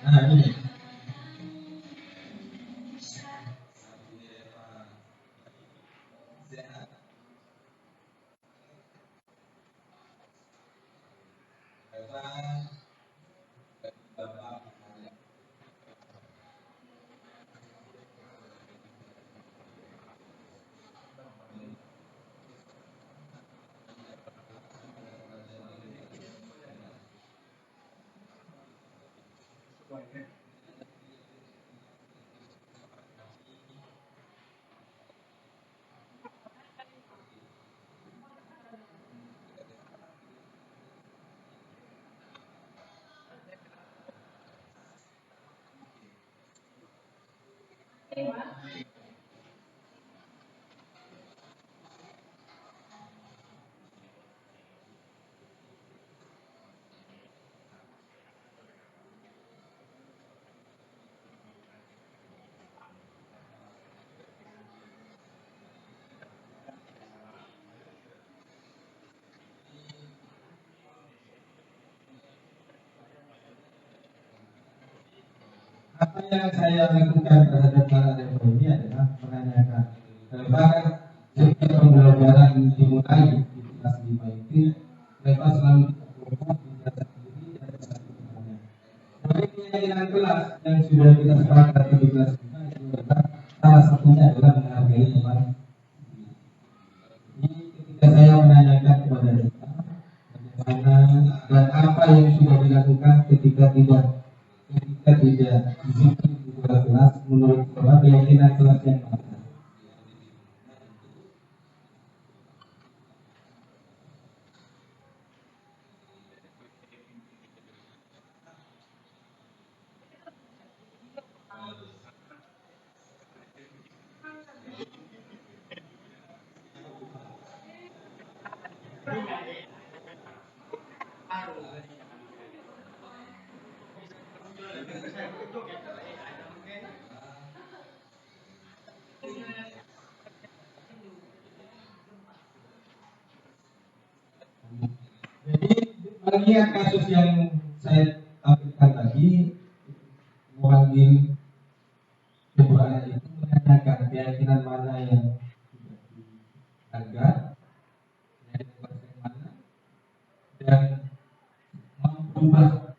Nah ini Apa yang saya lakukan terhadap para Reva ini adalah menanyakan, bahkan setiap pembelajaran dimulai di kelas 5 itu, Reva selalu fokus bisa sendiri dan satu temannya. Jadi keyakinan kelas yang sudah kita sepakati di kelas 5 itu adalah salah satunya adalah menghargai teman. Jadi ketika saya menanyakan kepada Reva bagaimana dan apa yang sudah dilakukan ketika tidak disiplin di kelas, menurut saya keyakinan kelas yang mana? Jadi melihat kasus yang saya tampilkan tadi, memanggil kedua anak itu menanyakan keyakinan mana yang tidak dianggap, keyakinan yang mana, dan mau berubah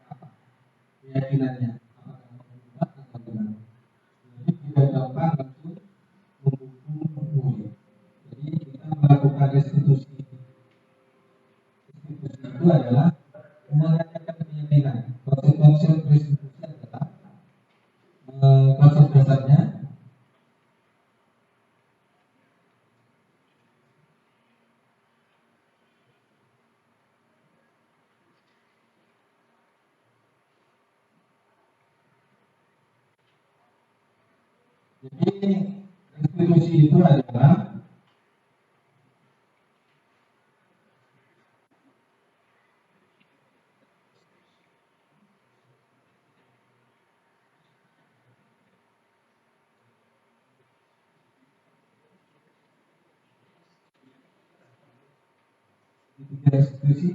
keyakinannya, apakah mau berubah atau tidak. Jadi tidak gampang langsung menghukum murid. Jadi kita melakukan restitusi. Restitusi itu adalah menanyakan keyakinan. Konsep restitusi adalah konsep dasarnya jadi restitusi itu adalah restitusi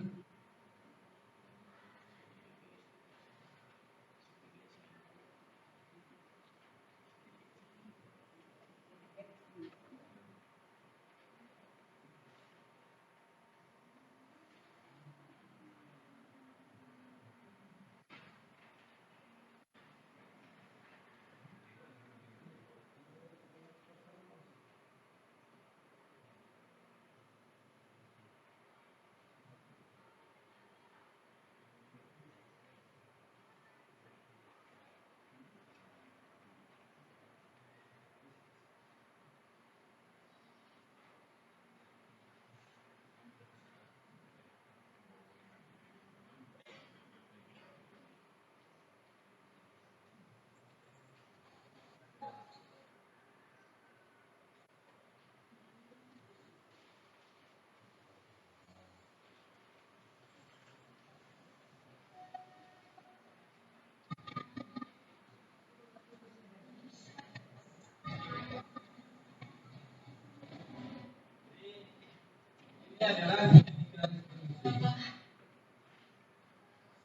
ini adalah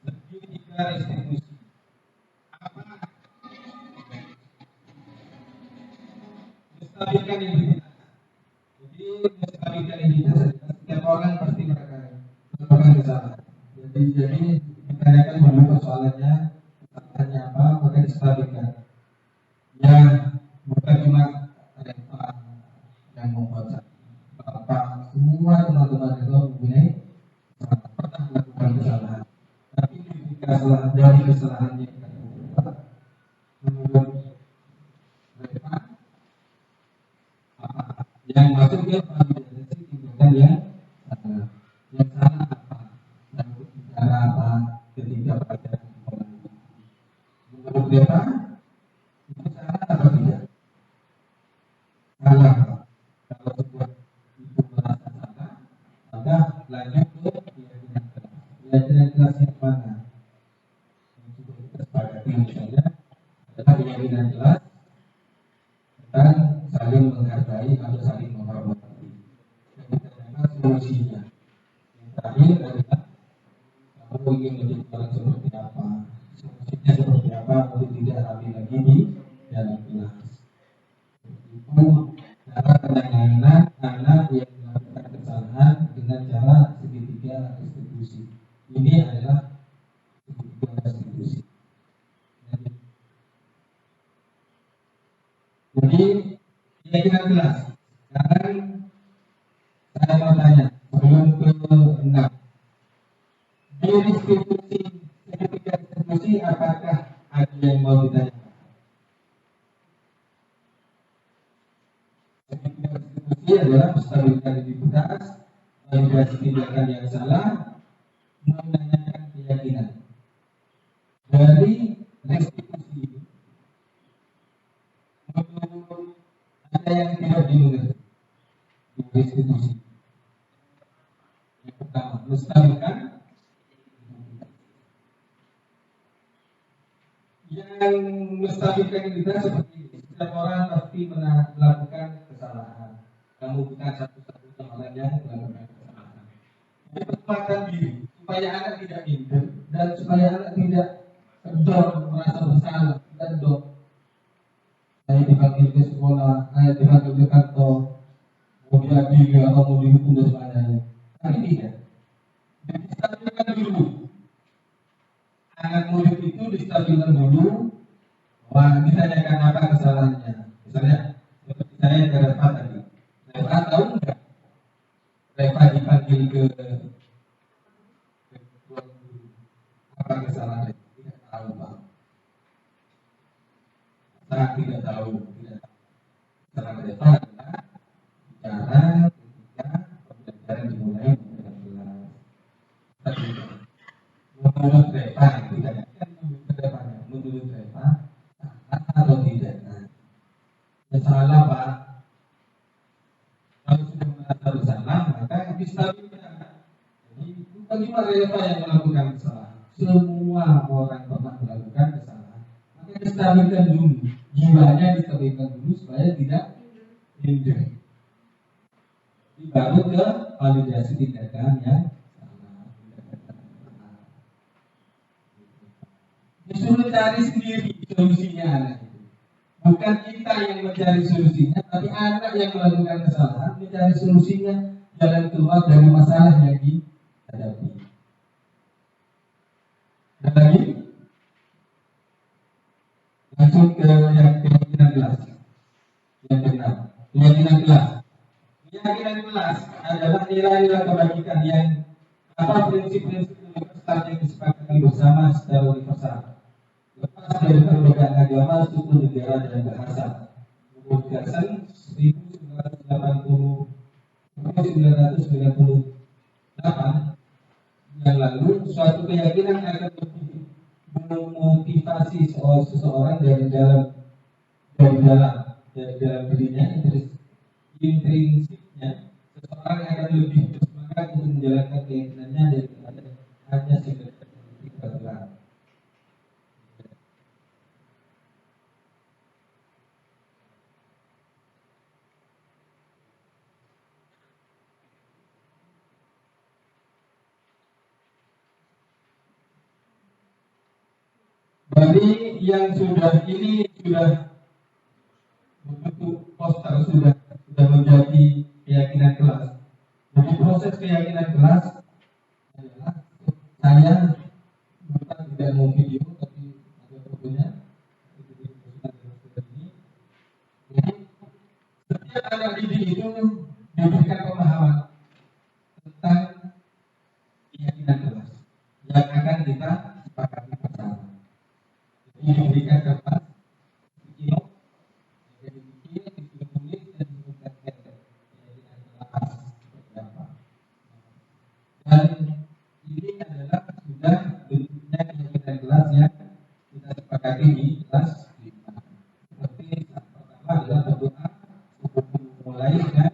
segitiga restitusi. Apa menstabilkan identitas? Jadi menstabilkan identitas setiap orang pasti melakukan kesalahan. Jadi ditanyakan dulu persoalannya apa, maka distabilkan. Ya bukan cuma Reva yang membuat Bapak, semua teman-teman itu mempunyai pernah melakukan kesalahan. Tapi ketika dari kesalahannya menurut Reva apa yang masuk dia validasi tindakan yang salah apa, menurut bicara apa ketika pada menurut Reva itu salah atau tidak? Salah. Kalau sebuah itu merasa salah, maka lanjut ke keyakinan kelas. Keyakinan kelas yang mana? Yang sudah kita sepakati misalnya adalah keyakinan kelas tentang saling menghargai atau saling menghormati. Dan kita dengar solusinya. Yang terakhir adalah kamu ingin menjadi orang seperti apa? Solusinya seperti apa? atau tidak rapi lagi di dalam kelas. Itu cara penanganan anak yang melakukan kesalahan dengan cara segitiga restitusi. Ini adalah segitiga restitusi. Jadi keyakinan kelas. Sekarang saya mau tanya sebelum ke 6. Di restitusi segitiga restitusi apakah ada yang mau ditanya? Restitusi adalah menstabilkan identitas, validasi tindakan yang salah, menanyakan keyakinan. Dari restitusi, menurut ada yang tidak dimengerti di restitusi. Yang pertama, menstabilkan. Yang menstabilkan identitas seperti ini. Setiap orang pasti melakukan kesalahan. Kamu bukan satu-satunya orang yang melakukan kesalahan. Jadi penguatan diri supaya anak tidak minder dan supaya anak tidak kendor merasa bersalah dan dok. Saya dipanggil ke sekolah, saya dipanggil ke kantor, mau diadili atau mau dihukum dan sebagainya. Tapi tidak. Distabilkan dulu. Anak murid itu distabilkan dulu. Wah, ditanyakan apa kesalahannya. Misalnya, seperti saya ke Reva tadi. Reva tahu nggak? Reva dipanggil ke ruang guru. Apa kesalahannya? Tidak tahu, Pak. Saya tidak tahu. Kesalahan Reva adalah bicara ketika pembelajaran dimulai di dalam kelas. Tapi menurut Reva, tidak kan menurut Reva atau tidak? Ya salah, Pak. Kalau sudah merasa bersalah, maka distabilkan. Jadi bagaimana Reva yang melakukan kesalahan? Semua orang pernah melakukan kesalahan. Maka distabilkan dulu, jiwanya distabilkan dulu supaya tidak minder. Baru ke validasi tindakan yang salah. Disuruh cari sendiri solusinya anak itu. Bukan kita yang mencari solusinya, tapi anak yang melakukan kesalahan mencari solusinya, jalan keluar dari masalah yang dihadapi. Dan lagi, langsung ke yang keyakinan kelas. Yang keenam, keyakinan kelas. Keyakinan kelas adalah nilai-nilai kebajikan yang prinsip-prinsip universal yang disepakati bersama secara universal. Lepas dari perbedaan agama, suku, negara, dan bahasa. Menurut Gerson 1998 yang lalu, suatu keyakinan akan lebih memotivasi seseorang dari dalam dirinya, intrinsiknya. Seseorang akan lebih bersemangat untuk menjalankan keyakinannya daripada hanya sekedar peraturan. Dari yang sudah bentuk poster sudah menjadi keyakinan kelas. Jadi proses keyakinan kelas adalah saya bukan tidak mau video tapi ada fotonya. Jadi setiap anak didik itu diberikan pemahaman tentang keyakinan kelas yang akan kita sepakati bersama. Jadi diberikan kertas, video, ditulis dan diberikan keyakinan kelas seperti apa. Dan ini adalah sudah bentuknya keyakinan kelas yang kita sepakati di kelas 5. Seperti yang pertama adalah berdoa sebelum mulai dan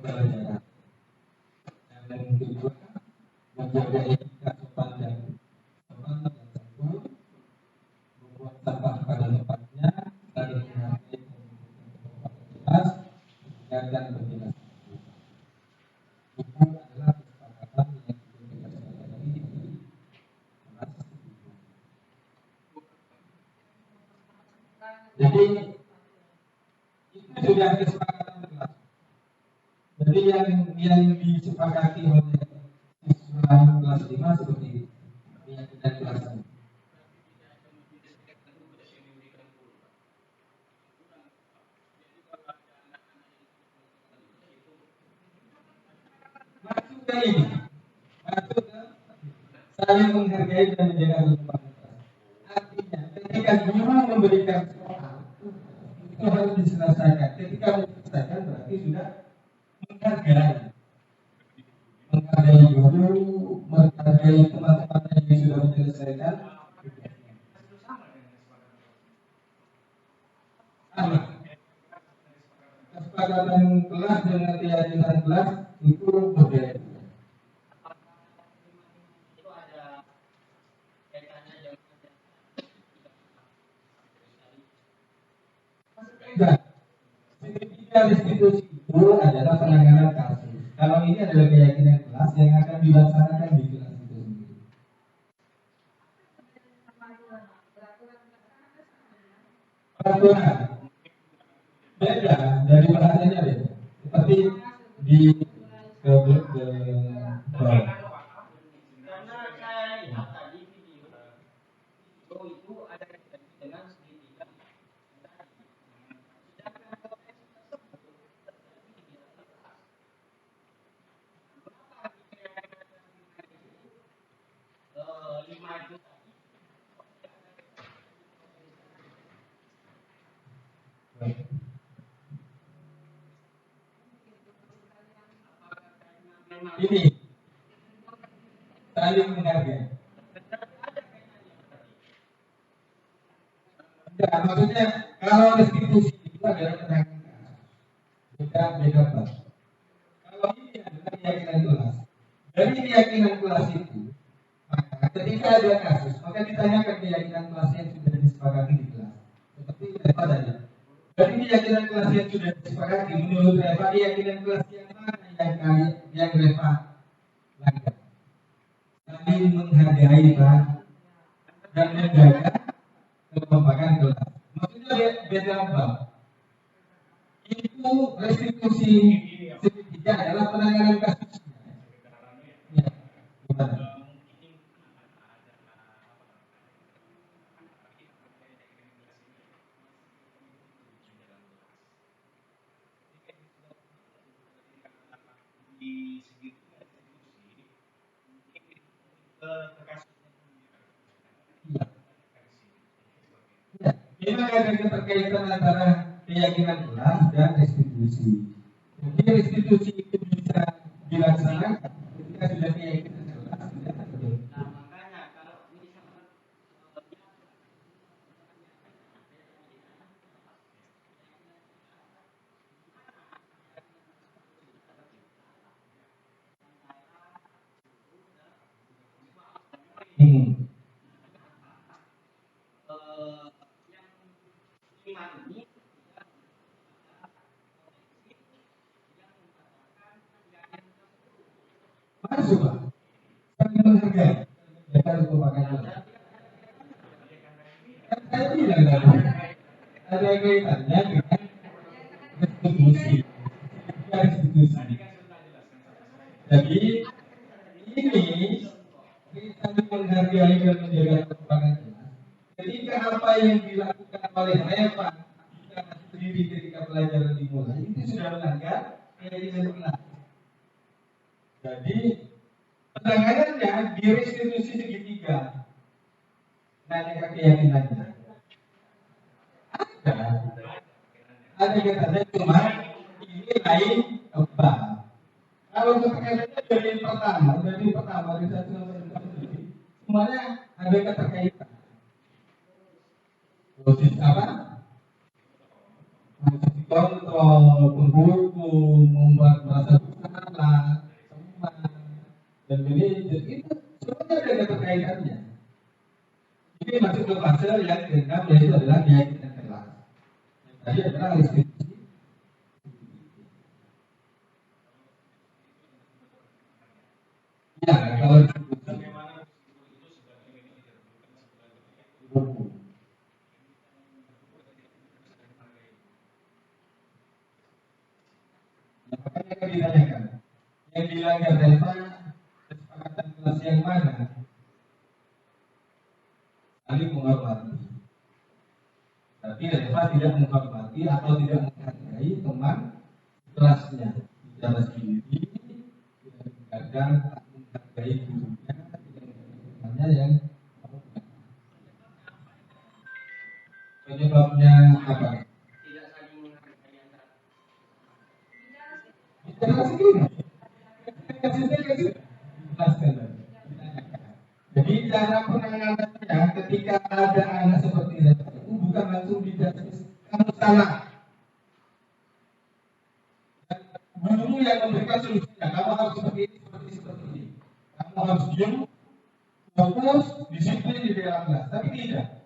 belajar. Yang kedua, menjaga etika sopan dan santun, membuat sampah pada tempatnya, saling menghargai kelas, menjaga berjelas. Itu adalah kesepakatan yang kita sepakati di kelas 5. sudah kesepakatan kelas. Jadi yang disepakati oleh siswa kelas 5 seperti itu. Keyakinan kelas 5. Masuk ke ini, masuk ke saling menghargai dan menjaga kebersamaan. Artinya, ketika guru memberikan soal, itu harus diselesaikan. Ketika diselesaikan berarti sudah menghargai guru, menghargai teman-teman yang sudah menyelesaikan. Sama. Kesepakatan kelas dengan keyakinan kelas itu berbeda. Enggak. Signifikan institusi itu adalah penanganan kasus. Kalau ini adalah keyakinan kelas yang akan dilaksanakan di kelas itu sendiri. Peraturan beda dari bahasanya beda. Seperti di ke bawah. Karena saya lihat tadi video itu ada kaitannya dengan segitiga. Lima itu Ini saling menghargai. Enggak, maksudnya kalau restitusi itu adalah penanganan beda Pak. Kalau ini adalah keyakinan kelas. Dari keyakinan kelas itu, maka ketika ada kasus, maka ditanyakan keyakinan kelas yang sudah disepakati di kelas. Seperti Reva tadi. Dari keyakinan kelas yang sudah disepakati, menurut Reva keyakinan kelas yang mana yang Reva langgar. Saling menghargai Pak dan menjaga kekompakan kelas. Maksudnya beda apa? Itu restitusi segitiga adalah penanganan kasus. Ya, gimana? di segitiga institusi Ya. Ya, memang ada keterkaitan antara keyakinan kelas dan restitusi. Jadi restitusi itu bisa dilaksanakan ketika sudah keyakinan kelas sudah ada. Nah, makanya kalau misalkan yang lima ini Masuk Pak. Saling menghargai. Jaga kekompakan kelas. Kan saya bilang tadi ada kaitannya dengan restitusi. Ya, restitusi. Jadi ini saling menghargai dan menjaga kekompakan kelas. Ketika apa yang dilakukan oleh Reva kita sendiri ketika pelajaran dimulai itu sudah melanggar keyakinan kelas. Jadi penanganannya di restitusi segitiga. Nanya ke keyakinannya. Ada katanya cuma ini lain apa? Kalau keterkaitannya dari pertama dari satu sampai 7 semuanya ada keterkaitan. Proses apa? Kontrol, penghukum, membuat merasa bersalah, semua dan manajer itu semuanya ada keterkaitannya. Ini masuk ke fase yang keenam yaitu adalah keyakinan kelas. Yang tadi adalah restitusi. Ya, kalau restitusi ditanyakan. Yang dilanggar Reva kesepakatan kelas yang mana? Saling menghormati. Tapi Reva tidak menghormati atau tidak menghargai teman kelasnya. Bicara sendiri, tidak kadang menghargai gurunya, tidak menghargai temannya yang penyebabnya apa? Tidak saling menghargai antara. Bicara sendiri. Jadi cara penanganannya ketika ada anak seperti itu bukan langsung dijudge, kamu salah. Dan guru yang memberikan solusinya, kamu harus seperti ini. Kamu harus diam, fokus, disiplin di dalam kelas. Tapi tidak.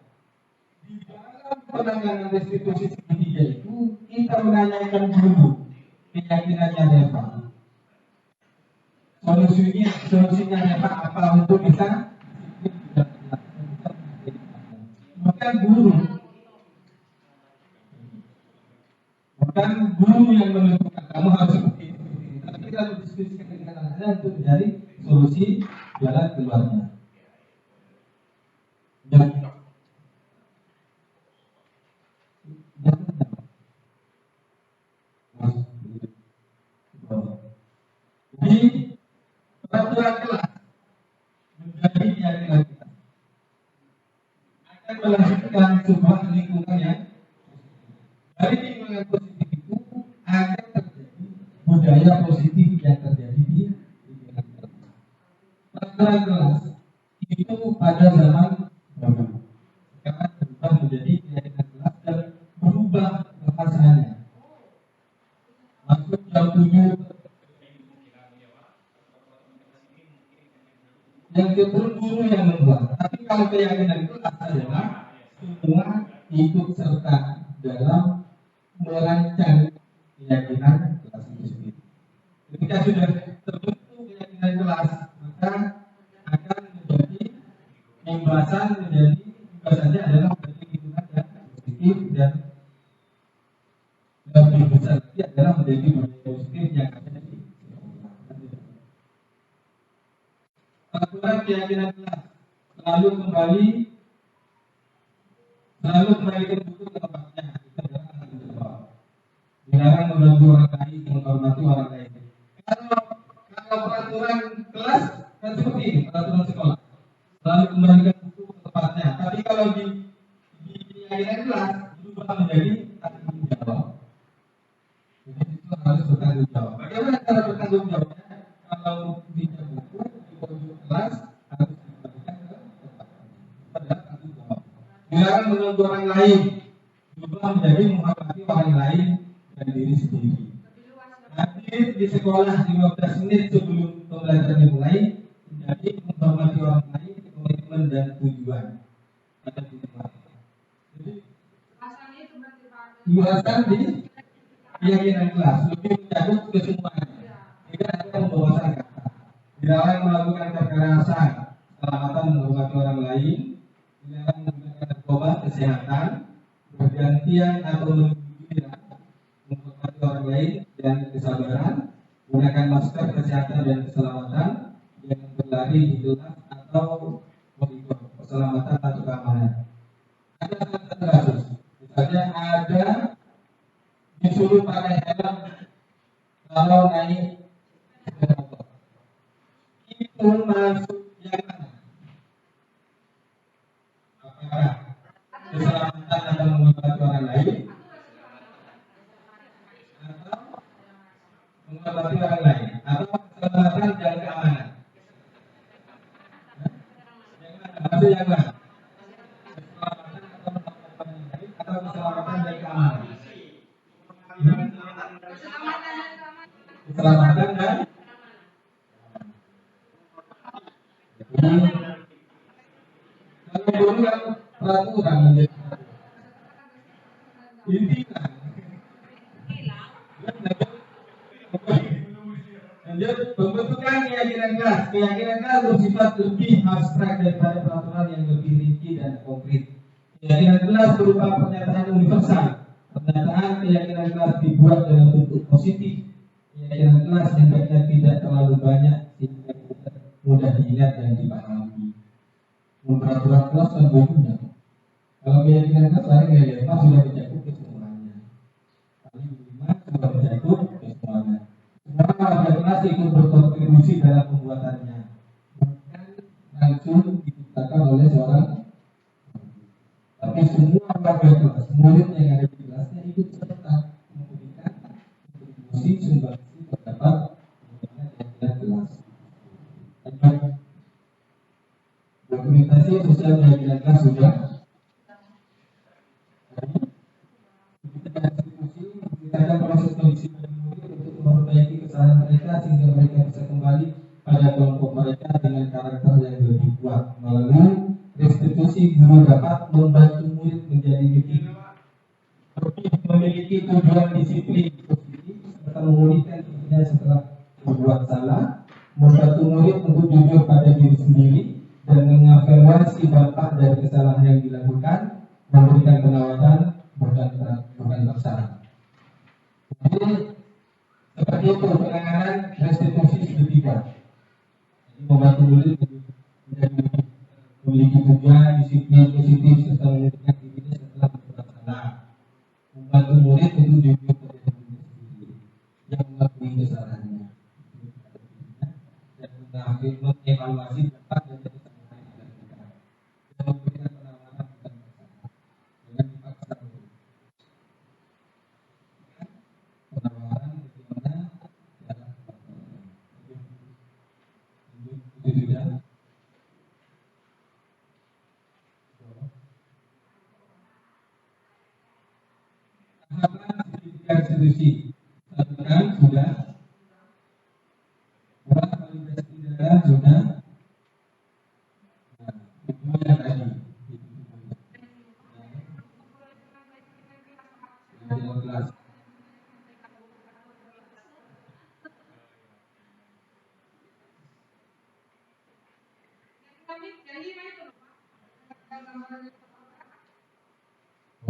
Di dalam penanganan restitusi segitiga itu kita menanyakan dulu keyakinannya Reva. Solusinya Reva apa untuk bisa bukan guru yang menentukan kamu harus seperti ini. Tapi kita harus diskusikan dengan anak-anak untuk mencari solusi jalan keluarnya. Jadi peraturan kelas menjadi keyakinan kita akan melahirkan sebuah lingkungan yang dari lingkungan positif itu akan terjadi budaya positif yang terjadi di lingkungan kelas. Peraturan kelas itu pada zaman dahulu sekarang berubah menjadi keyakinan kelas dan berubah bahasanya. Masuk jam 7 yang keturun guru yang membuat. Tapi kalau keyakinan kelas adalah semua ikut serta dalam merancang keyakinan kelas itu sendiri. Ketika sudah terbentuk keyakinan kelas, maka akan menjadi pembahasannya adalah menjadi lingkungan yang positif dan lebih besar lagi adalah menjadi budaya positif yang ada di peraturan keyakinan kelas selalu kembali ke buku ke tempatnya. Itu adalah tanggung jawab. Dilarang mengganggu orang lain, menghormati orang lain. Kalau peraturan kelas kan seperti ini, peraturan sekolah selalu kembalikan buku ke tempatnya. Tapi kalau di keyakinan kelas berubah menjadi tanggung jawab. Jadi itu harus bertanggung jawab. Bagaimana cara bertanggung jawabnya? Kalau tidak buku di pojok kelas harus dikembalikan ke tempat. Adalah tanggung jawab. Dilarang mengganggu orang lain, berubah menjadi menghormati orang lain dan diri sendiri. Hadir di sekolah 15 menit sebelum pembelajaran dimulai menjadi menghormati orang lain, komitmen dan tujuan. Pada jadi bahasan di keyakinan kelas lebih mencakup kesemuanya. Tidak ada pembahasan kata. Dilarang melakukan kekerasan, keselamatan menghormati orang lain, dilarang menggunakan narkoba, kesehatan, bergantian atau menunjukkan menghormati orang lain dan kesabaran, gunakan masker, kesehatan dan keselamatan, jangan berlari di kelas atau koridor, keselamatan atau keamanan. Ada satu kasus, misalnya ada disuruh pakai helm kalau naik sepeda motor. Itu masuk yang mana? Apakah keselamatan atau menghormati orang lain? Atau menghormati orang lain? Atau keselamatan dan keamanan? Yang mana? Masuk yang mana? Keselamatan atau menghormati orang lain? Atau keselamatan dan keamanan? Keselamatan dan kalau dulu kan peraturan menjadi intikan lanjut pembentukan keyakinan kelas bersifat lebih abstrak daripada peraturan yang lebih rinci dan konkret. Keyakinan kelas berupa pernyataan universal. Pernyataan keyakinan kelas dibuat dalam bentuk positif Keyakinan kelas hendaknya tidak terlalu banyak sehingga mudah diingat dan dipahami. Memperaturan kelas dan bukunya. Kalau keyakinan kelas paling relevan sudah mencakup ke semuanya. Paling lima sudah mencakup ke semuanya. Semua warga kelas ikut berkontribusi dalam pembuatannya. Bukan langsung diciptakan oleh seorang, tapi semua warga kelas, murid yang ada di kelasnya ikut serta memberikan kontribusi sumbangsi terdapat keyakinan kelas. Dokumentasi sosial keyakinan kelas sudah. Menceritakan proses kondisi murid untuk memperbaiki kesalahan mereka sehingga mereka bisa kembali pada kelompok mereka dengan karakter yang lebih kuat. Melalui restitusi, guru dapat membantu murid menjadi lebih memiliki tujuan disiplin positif serta memulihkan dirinya setelah berbuat salah, membantu murid untuk jujur pada diri sendiri dan mengevaluasi dampak dari kesalahan yang dilakukan, memberikan pengawasan bukan paksaan. Jadi seperti itu penanganan restitusi segitiga. Jadi membantu murid menjadi memiliki tujuan disiplin positif serta memulihkan dirinya setelah berbuat salah. Membantu murid untuk jujur pada diri sendiri yang mengakui kesalahannya dan mengevaluasi dampak dari kesalahan yang dilakukan dan memberikan penawaran bukan paksaan. Jangan dipaksa murid. Penawaran bagaimana dalam itu juga. Restitusi saluran sudah, buat kualitas tindakan sudah, tujuan tadi dalam kelas.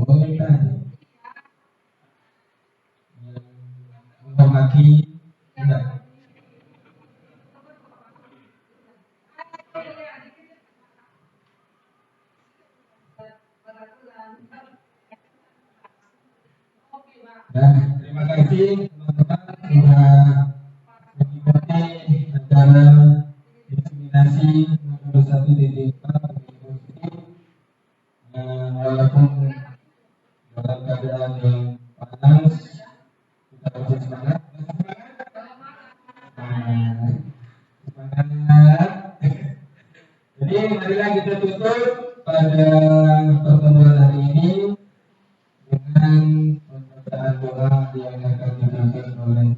Oh ini tadi menghormati tidak. Dan terima kasih teman-teman sudah mengikuti acara diseminasi nomor 1.4 walaupun dalam keadaan yang panas kita harus semangat. Semangat. Jadi marilah kita tutup pada pertemuan hari ini dengan pembacaan doa yang akan dipimpin oleh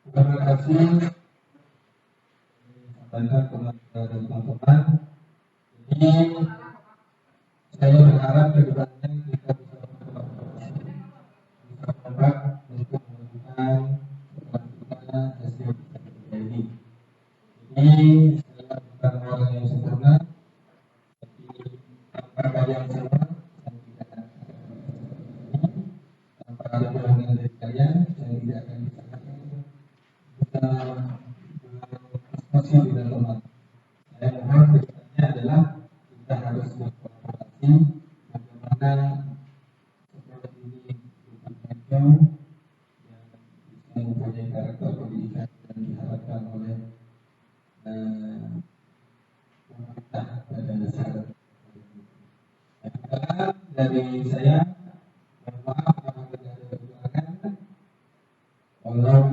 terima kasih sampaikan kepada teman-teman. Jadi saya berharap ke depannya kita bisa berkolaborasi, bisa kompak untuk menentukan kelanjutan hasil kerja ini. Jadi saya bukan orang yang sempurna, tapi tanpa kalian semua saya tidak akan tanpa ada dorongan dari kalian saya tidak akan bisa berdiskusi dengan teman. Saya mohon kedepannya adalah kita harus dari saya. Mohon maaf apabila ada kekurangan. Wallahu